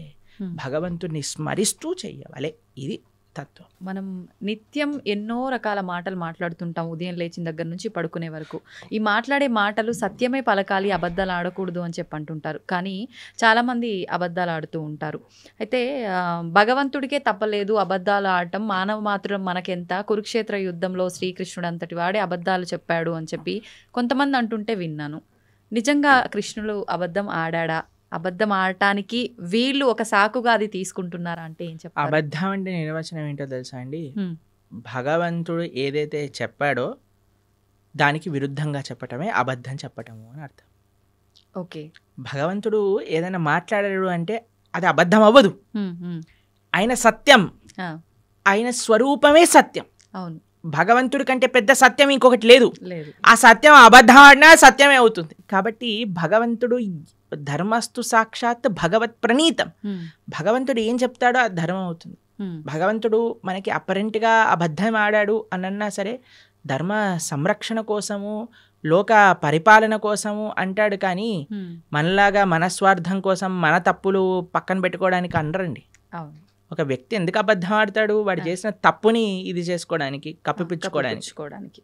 భగవంతుణ్ణి స్మరిస్తూ చెయ్యాలి. ఇది తత్వం. మనం నిత్యం ఎన్నో రకాల మాటలు మాట్లాడుతుంటాం, ఉదయం లేచిన దగ్గర నుంచి పడుకునే వరకు. ఈ మాట్లాడే మాటలు సత్యమే పలకాలి, అబద్ధాలు ఆడకూడదు అని చెప్పి అంటుంటారు. కానీ చాలామంది అబద్ధాలు ఆడుతూ ఉంటారు. అయితే భగవంతుడికే తప్పలేదు అబద్ధాలు ఆడటం, మానవ మాత్రం మనకెంత, కురుక్షేత్ర యుద్ధంలో శ్రీకృష్ణుడు అంతటి వాడే అబద్ధాలు చెప్పాడు అని చెప్పి కొంతమంది అంటుంటే విన్నాను. నిజంగా కృష్ణుడు అబద్ధం ఆడా? అబద్ధం ఆడటానికి వీళ్ళు ఒక సాకుగా అది తీసుకుంటున్నారా అంటే ఏం చెప్పారు? అబద్ధం అంటే నిర్వచనం ఏంటో తెలుసా అండి? భగవంతుడు ఏదైతే చెప్పాడో దానికి విరుద్ధంగా చెప్పటమే అబద్ధం చెప్పటము అని అర్థం. ఓకే. భగవంతుడు ఏదైనా మాట్లాడాడు అంటే అది అబద్ధం అవ్వదు. ఆయన సత్యం, ఆయన స్వరూపమే సత్యం. అవును. భగవంతుడి కంటే పెద్ద సత్యం ఇంకొకటి లేదు. లేదు. ఆ సత్యం అబద్ధం ఆడినా సత్యమే అవుతుంది. కాబట్టి భగవంతుడు ధర్మస్తు సాక్షాత్ భగవత్ ప్రణీతం. భగవంతుడు ఏం చెప్తాడో అది ధర్మం అవుతుంది. భగవంతుడు మనకి అపరెంట్గా అబద్ధం ఆడాడు అనన్నా సరే ధర్మ సంరక్షణ కోసము, లోక పరిపాలన కోసము అంటాడు. కానీ మనలాగా మన స్వార్థం కోసం మన తప్పులు పక్కన పెట్టుకోవడానికి అనరండి. అవును. ఒక వ్యక్తి ఎందుకు అబద్ధం ఆడతాడు? వాడు చేసిన తప్పుని ఇది చేసుకోవడానికి, కప్పిపుచ్చుకోవడానికి.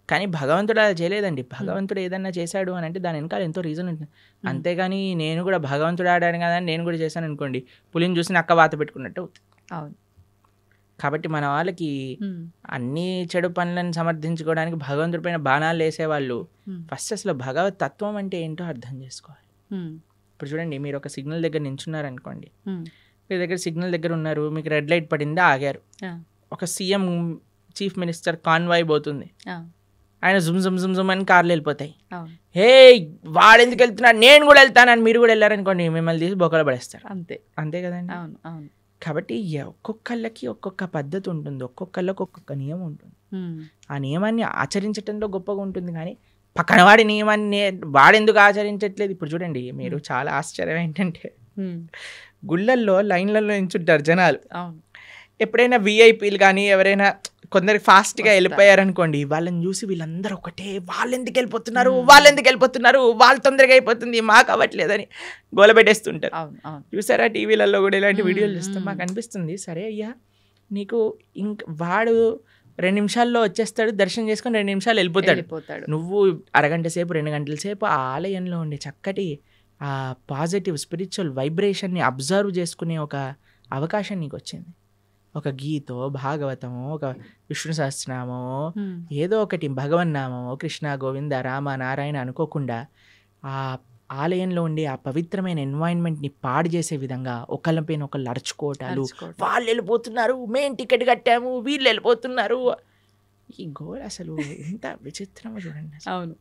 కానీ భగవంతుడు అలా చేయలేదండి. భగవంతుడు ఏదన్నా చేశాడు అని అంటే దాని వెనకాల ఎంతో రీజన్ ఉంటుంది. అంతేగాని నేను కూడా భగవంతుడు ఆడాను కదా అని నేను కూడా చేశాను అనుకోండి, పులిని చూసి నక్క వాత పెట్టుకున్నట్టు అవుతుంది. అవును. కాబట్టి మన వాళ్ళకి అన్ని చెడు పనులను సమర్థించుకోవడానికి భగవంతుడి పైన బాణాలు వేసేవాళ్ళు ఫస్ట్ అసలు భగవత్ తత్వం అంటే ఏంటో అర్థం చేసుకోవాలి. ఇప్పుడు చూడండి, మీరు ఒక సిగ్నల్ దగ్గర నించున్నారనుకోండి, మీ దగ్గర సిగ్నల్ దగ్గర ఉన్నారు, మీకు రెడ్ లైట్ పడిందా, ఆగారు. ఒక సీఎం చీఫ్ మినిస్టర్ కాన్వాయ్ పోతుంది, ఆయన జుమ్ జుమ్ జుమ్ జుమ్ అని కార్లు వెళ్ళిపోతాయి. హే వాడు ఎందుకు వెళ్తున్నాడు, నేను కూడా వెళ్తానని మీరు కూడా వెళ్ళారనుకోండి, మిమ్మల్ని తీసి బొక్కలు పడేస్తారు. అంతే కదండి. కాబట్టి ఒక్కొక్కళ్ళకి ఒక్కొక్క పద్ధతి ఉంటుంది, ఒక్కొక్కళ్ళకి ఒక్కొక్క నియమం ఉంటుంది. ఆ నియమాన్ని ఆచరించడంలో గొప్పగా ఉంటుంది. కానీ పక్కన వాడి నియమాన్ని వాడెందుకు ఆచరించట్లేదు? ఇప్పుడు చూడండి, మీరు చాలా ఆశ్చర్యం ఏంటంటే గుళ్ళల్లో లైన్లలో నించుంటారు జనాలు. ఎప్పుడైనా విఐపీలు కానీ ఎవరైనా కొందరు ఫాస్ట్గా వెళ్ళిపోయారనుకోండి, వాళ్ళని చూసి వీళ్ళందరూ ఒకటే, వాళ్ళు ఎందుకు వెళ్ళిపోతున్నారు, వాళ్ళు తొందరగా అయిపోతుంది, మాకు అవ్వట్లేదని గోలబెట్టేస్తుంటారు. చూసారా టీవీలలో కూడా ఇలాంటి వీడియోలు చూస్తాం. మాకు అనిపిస్తుంది, సరే అయ్యా నీకు వాడు 2 నిమిషాల్లో వచ్చేస్తాడు, దర్శనం చేసుకొని 2 నిమిషాలు వెళ్ళిపోతాడు. నువ్వు అరగంట సేపు 2 గంటల సేపు ఆ ఆలయంలో ఉండే చక్కటి ఆ పాజిటివ్ స్పిరిచువల్ వైబ్రేషన్ని అబ్జర్వ్ చేసుకునే ఒక అవకాశం నీకు వచ్చింది. ఒక గీతో, భాగవతమో, ఒక విష్ణు సహస్రనామమో, ఏదో ఒకటి భగవన్నామమో, కృష్ణ గోవింద రామ నారాయణ అనుకోకుండా ఆ ఆలయంలో ఉండే ఆ పవిత్రమైన ఎన్వైరన్మెంట్ని పాడు చేసే విధంగా ఒకళ్ళపైన ఒకళ్ళు అరుచుకోవటాలు, వాళ్ళు వెళ్ళిపోతున్నారు, మేము టికెట్ కట్టాము, వీళ్ళు వెళ్ళిపోతున్నారు. ఈ గోల్ అసలు ఎంత విచిత్రమో చూడండి. అవును.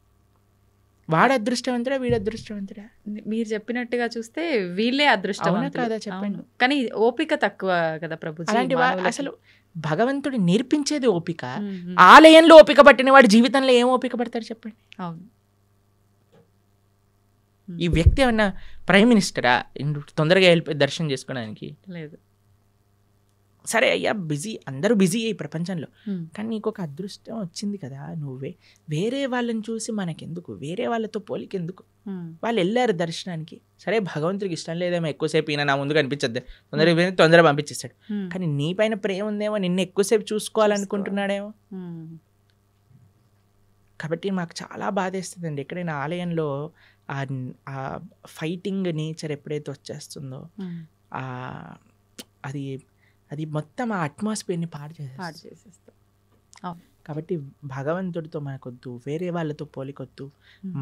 వాడు అదృష్టవంతుడా, వీడు అదృష్టవంతుడా? మీరు చెప్పినట్టుగా చూస్తే వీళ్ళే అదృష్టవంతులు కదా, చెప్పండి. కానీ ఓపిక తక్కువ కదా ప్రభుజీ. అలాంటి అసలు భగవంతుడు నేర్పించేది ఓపిక. ఆలయంలో ఓపిక పట్టిన వాడు జీవితంలో ఏం ఓపిక పడతాడు చెప్పండి. అవును. ఈ వ్యక్తి ఏమన్నా ప్రైమ్ మినిస్టరా తొందరగా వెళ్ళిపోయి దర్శనం చేసుకోవడానికి? లేదు. సరే అయ్యా, బిజీ, అందరూ బిజీ ఈ ప్రపంచంలో, కానీ నీకు ఒక అదృష్టం వచ్చింది కదా, నువ్వే వేరే వాళ్ళని చూసి మనకెందుకు, వేరే వాళ్ళతో పోలికెందుకు? వాళ్ళు వెళ్ళారు దర్శనానికి, సరే భగవంతుడికి ఇష్టం లేదేమో ఎక్కువసేపు ఈయన నా ముందు కనిపించద్దు, తొందరగా పంపించేస్తాడు. కానీ నీ పైన ప్రేమ ఉందేమో, నిన్ను ఎక్కువసేపు చూసుకోవాలనుకుంటున్నాడేమో. కాబట్టి మాకు చాలా బాధేస్తుందండి ఎక్కడైనా ఆలయంలో ఆ ఫైటింగ్ నేచర్ ఎప్పుడైతే వచ్చేస్తుందో, అది అది మొత్తం ఆ అట్మాస్ఫియర్ని పాడు పాడు చేసేస్తుంది. చేసేస్తాం. అవును. కాబట్టి భగవంతుడితో మనకొద్దు, వేరే వాళ్ళతో పోలికొద్దు.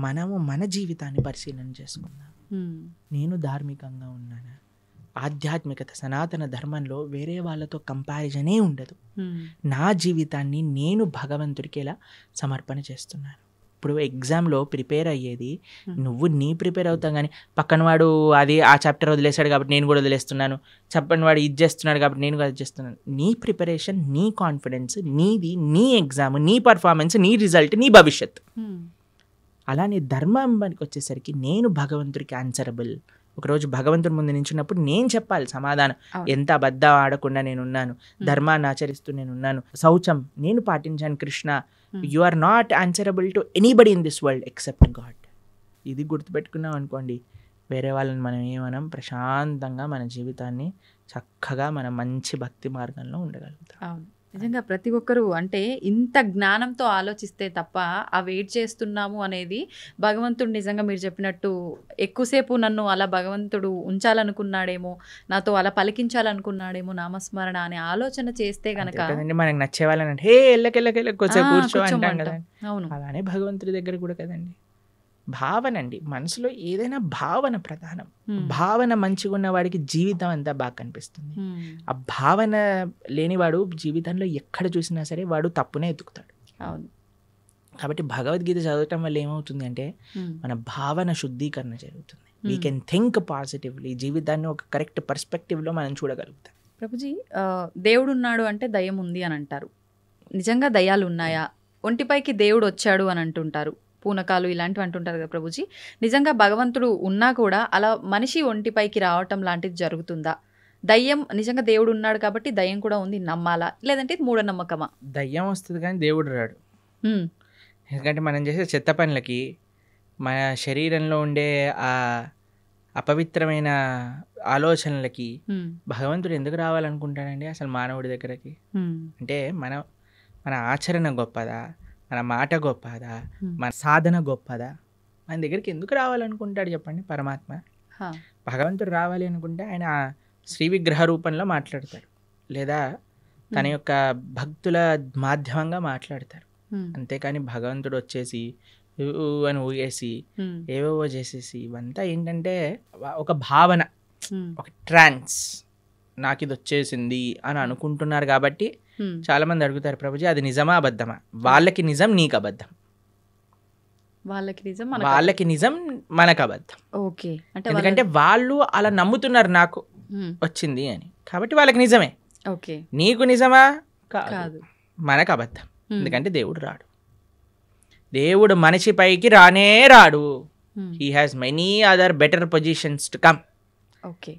మనము మన జీవితాన్ని పరిశీలన చేసుకుందాం. నేను ధార్మికంగా ఉన్నానా? ఆధ్యాత్మికత సనాతన ధర్మంలో వేరే వాళ్ళతో కంపారిజనే ఉండదు. నా జీవితాన్ని నేను భగవంతుడికి ఎలా సమర్పణ చేస్తున్నాను. ఇప్పుడు ఎగ్జామ్లో ప్రిపేర్ అయ్యేది నువ్వు నీ ప్రిపేర్ అవుతావు, కానీ పక్కన వాడు అది ఆ చాప్టర్ వదిలేశాడు కాబట్టి నేను కూడా వదిలేస్తున్నాను, చెప్పని వాడు ఇది చేస్తున్నాడు కాబట్టి నేను కూడా అది చేస్తున్నాను. నీ ప్రిపరేషన్, నీ కాన్ఫిడెన్స్ నీది, నీ ఎగ్జామ్, నీ పర్ఫార్మెన్స్, నీ రిజల్ట్, నీ భవిష్యత్. అలానే ధర్మానికి వచ్చేసరికి నేను భగవంతుడికి ఆన్సరబుల్. ఒకరోజు భగవంతుడి ముందు నించున్నప్పుడు నేను చెప్పాలి సమాధానం. ఎంత అబద్ధం ఆడకుండా నేనున్నాను, ధర్మాన్ని ఆచరిస్తూ నేనున్నాను, శౌచం నేను పాటించాను. Krishna, you are not answerable to anybody in this world except God. ఇది గుర్తుపెట్టుకున్నాం అనుకోండి, వేరే వాళ్ళని మనం ఏమనం, ప్రశాంతంగా మన జీవితాన్ని చక్కగా మన మంచి భక్తి మార్గంలో ఉండగలుగుతాం. అవును, నిజంగా ప్రతి ఒక్కరూ అంటే ఇంత జ్ఞానంతో ఆలోచిస్తే తప్ప ఆ వెయిట్ చేస్తున్నాము అనేది భగవంతుడు నిజంగా మీరు చెప్పినట్టు ఎక్కువసేపు నన్ను అలా భగవంతుడు ఉంచాలనుకున్నాడేమో, నాతో అలా పలికించాలనుకున్నాడేమో నామస్మరణ అనే ఆలోచన చేస్తే గనక మనకు నచ్చే వాళ్ళని హే ఎల్లకెళ్ళకెళ్ళ కూర్చో అంటాం కదా. అవును, అలానే భగవంతుడి దగ్గర కూడా కదండి. భావన అండి, మనసులో ఏదైనా భావన ప్రధానం. భావన మంచిగా ఉన్న వాడికి జీవితం అంతా బాగా కనిపిస్తుంది. ఆ భావన లేనివాడు జీవితంలో ఎక్కడ చూసినా సరే వాడు తప్పునే ఎత్తుకుతాడు. అవును. కాబట్టి భగవద్గీత చదవటం వల్ల ఏమవుతుంది అంటే మన భావన శుద్ధీకరణ జరుగుతుంది. వీ కెన్ థింక్ పాజిటివ్లీ, జీవితాన్ని ఒక కరెక్ట్ పర్స్పెక్టివ్లో మనం చూడగలుగుతాం. ప్రభుజీ, దేవుడు ఉన్నాడు అంటే దయ్యం ఉంది అని అంటారు. నిజంగా దయ్యాలు ఉన్నాయా? ఒంటిపైకి దేవుడు వచ్చాడు అని అంటుంటారు, పూనకాలు ఇలాంటివి అంటుంటారు కదా ప్రభుజీ. నిజంగా భగవంతుడు ఉన్నా కూడా అలా మనిషి ఒంటిపైకి రావటం లాంటిది జరుగుతుందా? దయ్యం నిజంగా దేవుడు ఉన్నాడు కాబట్టి దయ్యం కూడా ఉంది నమ్మాలా, లేదంటే మూఢనమ్మకమా? దయ్యం వస్తుంది కానీ దేవుడు రాడు. ఎందుకంటే మనం చేసే చెత్త పనులకి, మన శరీరంలో ఉండే ఆ అపవిత్రమైన ఆలోచనలకి భగవంతుడు ఎందుకు రావాలనుకుంటాడండి అసలు మానవుడి దగ్గరకి? అంటే మన ఆచరణ గొప్పదా, మన మాట గొప్పదా, మన సాధన గొప్పదా? మన దగ్గరికి ఎందుకు రావాలనుకుంటాడు చెప్పండి పరమాత్మ? భగవంతుడు రావాలి అనుకుంటే ఆయన శ్రీ విగ్రహ రూపంలో మాట్లాడతారు, లేదా తన యొక్క భక్తుల మాధ్యమంగా మాట్లాడతారు. అంతేకాని భగవంతుడు వచ్చేసి అని ఊగేసి ఏవేవో చేసేసి ఇవంతా ఏంటంటే ఒక భావన, ఒక ట్రాన్స్, నాకు ఇది వచ్చేసింది అని అనుకుంటున్నారు. కాబట్టి చాలా మంది అడుగుతారు, ప్రభుజీ అది నిజమా అబద్ధమా? వాళ్ళకి నిజం, నీకు అబద్ధం. వాళ్ళకి నిజం, మనకు అబద్ధం. ఓకే, ఎందుకంటే వాళ్ళు అలా నమ్ముతున్నారు నాకు వచ్చింది అని, కాబట్టి వాళ్ళకి నిజమే. ఓకే, నీకు నిజమా? కాదు, మనకు అబద్ధం. ఎందుకంటే దేవుడు రాడు, దేవుడు మనిషి పైకి రానే రాడు. He has many other better positions to come. Okay,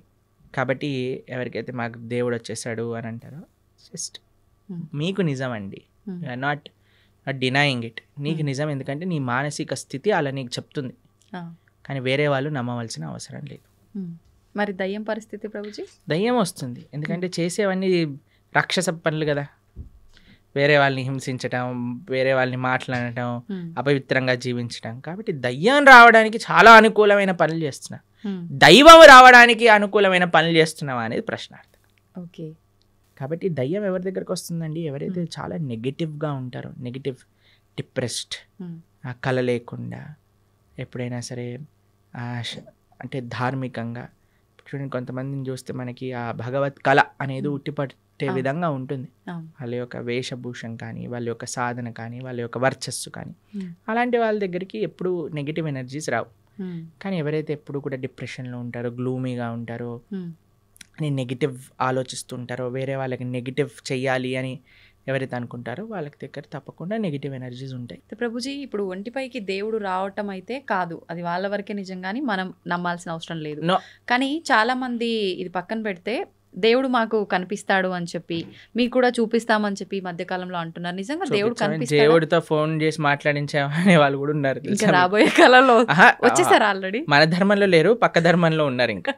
కాబట్టి ఎవరికైతే మాకు దేవుడు వచ్చేసాడు అని అంటారో జస్ట్ మీకు నిజం అండి, యూఆర్ నాట్ డినయింగ్ ఇట్. నీకు నిజం, ఎందుకంటే నీ మానసిక స్థితి అలా నీకు చెప్తుంది. కానీ వేరే వాళ్ళు నమ్మవలసిన అవసరం లేదు. మరి దయ్యం పరిస్థితి ప్రభుజీ? దయ్యం వస్తుంది ఎందుకంటే చేసేవన్నీ రాక్షస పనులు కదా. వేరే వాళ్ళని హింసించటం, వేరే వాళ్ళని మాట్లాడటం, అపవిత్రంగా జీవించటం. కాబట్టి దయ్యం రావడానికి చాలా అనుకూలమైన పనులు చేస్తున్నా, దైవం రావడానికి అనుకూలమైన పనులు చేస్తున్నావా అనేది ప్రశ్నార్థం. ఓకే, కాబట్టి దయ్యం ఎవరి దగ్గరకు వస్తుందండి? ఎవరైతే చాలా నెగిటివ్గా ఉంటారో, నెగిటివ్, డిప్రెస్డ్, కళ లేకుండా, ఎప్పుడైనా సరే అంటే ధార్మికంగా. చూడండి, కొంతమందిని చూస్తే మనకి ఆ భగవత్ కళ అనేది ఉట్టిపట్టే విధంగా ఉంటుంది. వాళ్ళ యొక్క వేషభూషం కానీ, వాళ్ళ యొక్క సాధన కానీ, వాళ్ళ యొక్క వర్చస్సు కానీ, అలాంటి వాళ్ళ దగ్గరికి ఎప్పుడు నెగిటివ్ ఎనర్జీస్ రావు. కానీ ఎవరైతే ఎప్పుడు కూడా డిప్రెషన్లో ఉంటారో, గ్లూమీగా ఉంటారో, అని నెగిటివ్ ఆలోచిస్తుంటారో, వేరే వాళ్ళకి నెగిటివ్ చెయ్యాలి అని ఎవరైతే అనుకుంటారో వాళ్ళకి దగ్గర తప్పకుండా నెగిటివ్ ఎనర్జీస్ ఉంటాయి. ప్రభుజీ, ఇప్పుడు ఒంటిపైకి దేవుడు రావటం అయితే కాదు, అది వాళ్ళ వరకే నిజంగాని మనం నమ్మాల్సిన అవసరం లేదు. కానీ చాలా మంది ఇది పక్కన పెడితే దేవుడు మాకు కనిపిస్తాడు అని చెప్పి, మీకు కూడా చూపిస్తామని చెప్పి ఈ మధ్యకాలంలో అంటున్నారు. నిజంగా దేవుడు కనిపిస్తాడు? దేవుడితో ఫోన్ చేసి మాట్లాడించే వాళ్ళు కూడా ఉన్నారు. ఇంకా రాబోయే కాలంలో వచ్చేసారు ఆల్రెడీ. మన ధర్మంలో లేరు, పక్క ధర్మంలో ఉన్నారు. ఇంకా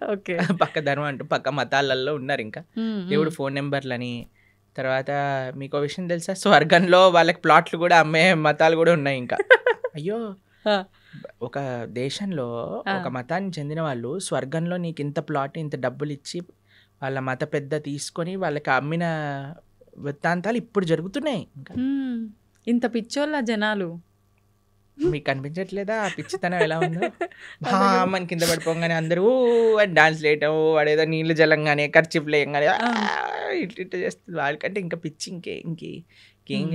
పక్క ధర్మం అంటూ పక్క మతాలలో ఉన్నారు. ఇంకా దేవుడు ఫోన్ నెంబర్లని. తర్వాత మీకు విషయం తెలుసా, స్వర్గంలో వాళ్ళకి ప్లాట్లు కూడా అమ్మే మతాలు కూడా ఉన్నాయి. ఇంకా అయ్యో, ఒక దేశంలో ఒక మతానికి చెందిన వాళ్ళు స్వర్గంలో నీకు ఇంత ప్లాట్, ఇంత డబ్బులు ఇచ్చి వాళ్ళ మత పెద్ద తీసుకొని వాళ్ళకి అమ్మిన వృత్తాంతాలు ఇప్పుడు జరుగుతున్నాయి. ఇంకా ఇంత పిచ్చోళ్ళ జనాలు. మీకు కనిపించట్లేదా ఆ పిచ్చితనం ఎలా ఉందో? మన కింద పడిపోగానే అందరూ డాన్స్ లేయటం, వాడేదో నీళ్ళు జలంగానే ఖర్చు లేయంగానే ఇట్లా చేస్తుంది. వాళ్ళకంటే ఇంకా పిచ్చి ఇంకేం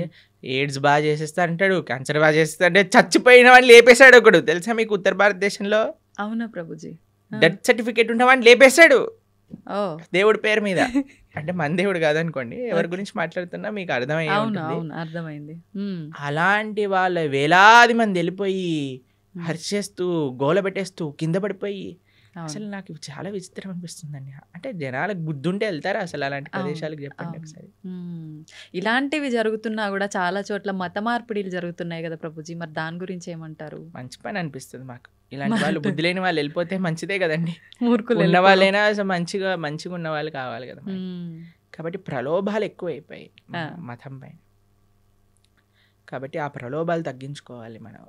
ఎయిడ్స్ బాగా చేసేస్తా అంటాడు, క్యాన్సర్ బాగా చేస్తా అంటే చచ్చిపోయిన వాడిని లేపేశాడు ఒకడు తెలుసా మీకు? ఉత్తర భారతదేశంలో అవునా ప్రభుజీ? డెత్ సర్టిఫికేట్ ఉన్న వాడిని లేపేశాడు ఓ దేవుడి పేరు మీద. అంటే మన దేవుడు కాదనుకోండి, ఎవరి గురించి మాట్లాడుతున్నా మీకు అర్థమయ్యే ఉంటుంది. అర్థమైంది. అలాంటి వాళ్ళ వేలాది మంది వెళ్ళిపోయి హర్షేస్తూ గోల పెట్టేస్తూ కింద పడిపోయి అసలు నాకు చాలా విచిత్రం అనిపిస్తుందండి. అంటే జనాలకు బుద్ధి ఉంటే వెళ్తారా అసలు అలాంటి ప్రదేశాలకు? చెప్పండి ఒకసారి. ఇలాంటివి జరుగుతున్నా కూడా చాలా చోట్ల మత మార్పిడిలు జరుగుతున్నాయి కదా ప్రభుజీ, మరి దాని గురించి ఏమంటారు? మంచి పని అనిపిస్తుంది మాకు. ఇలాంటి వాళ్ళు బుద్ధి లేని వాళ్ళు వెళ్ళిపోతే మంచిదే కదండి. మూర్ఖులు ఉన్న వాళ్ళైనా అసలు మంచిగా ఉన్న వాళ్ళు కావాలి కదా. కాబట్టి ప్రలోభాలు ఎక్కువైపోయాయి మతం పైన. కాబట్టి ఆ ప్రలోభాలు తగ్గించుకోవాలి మనం.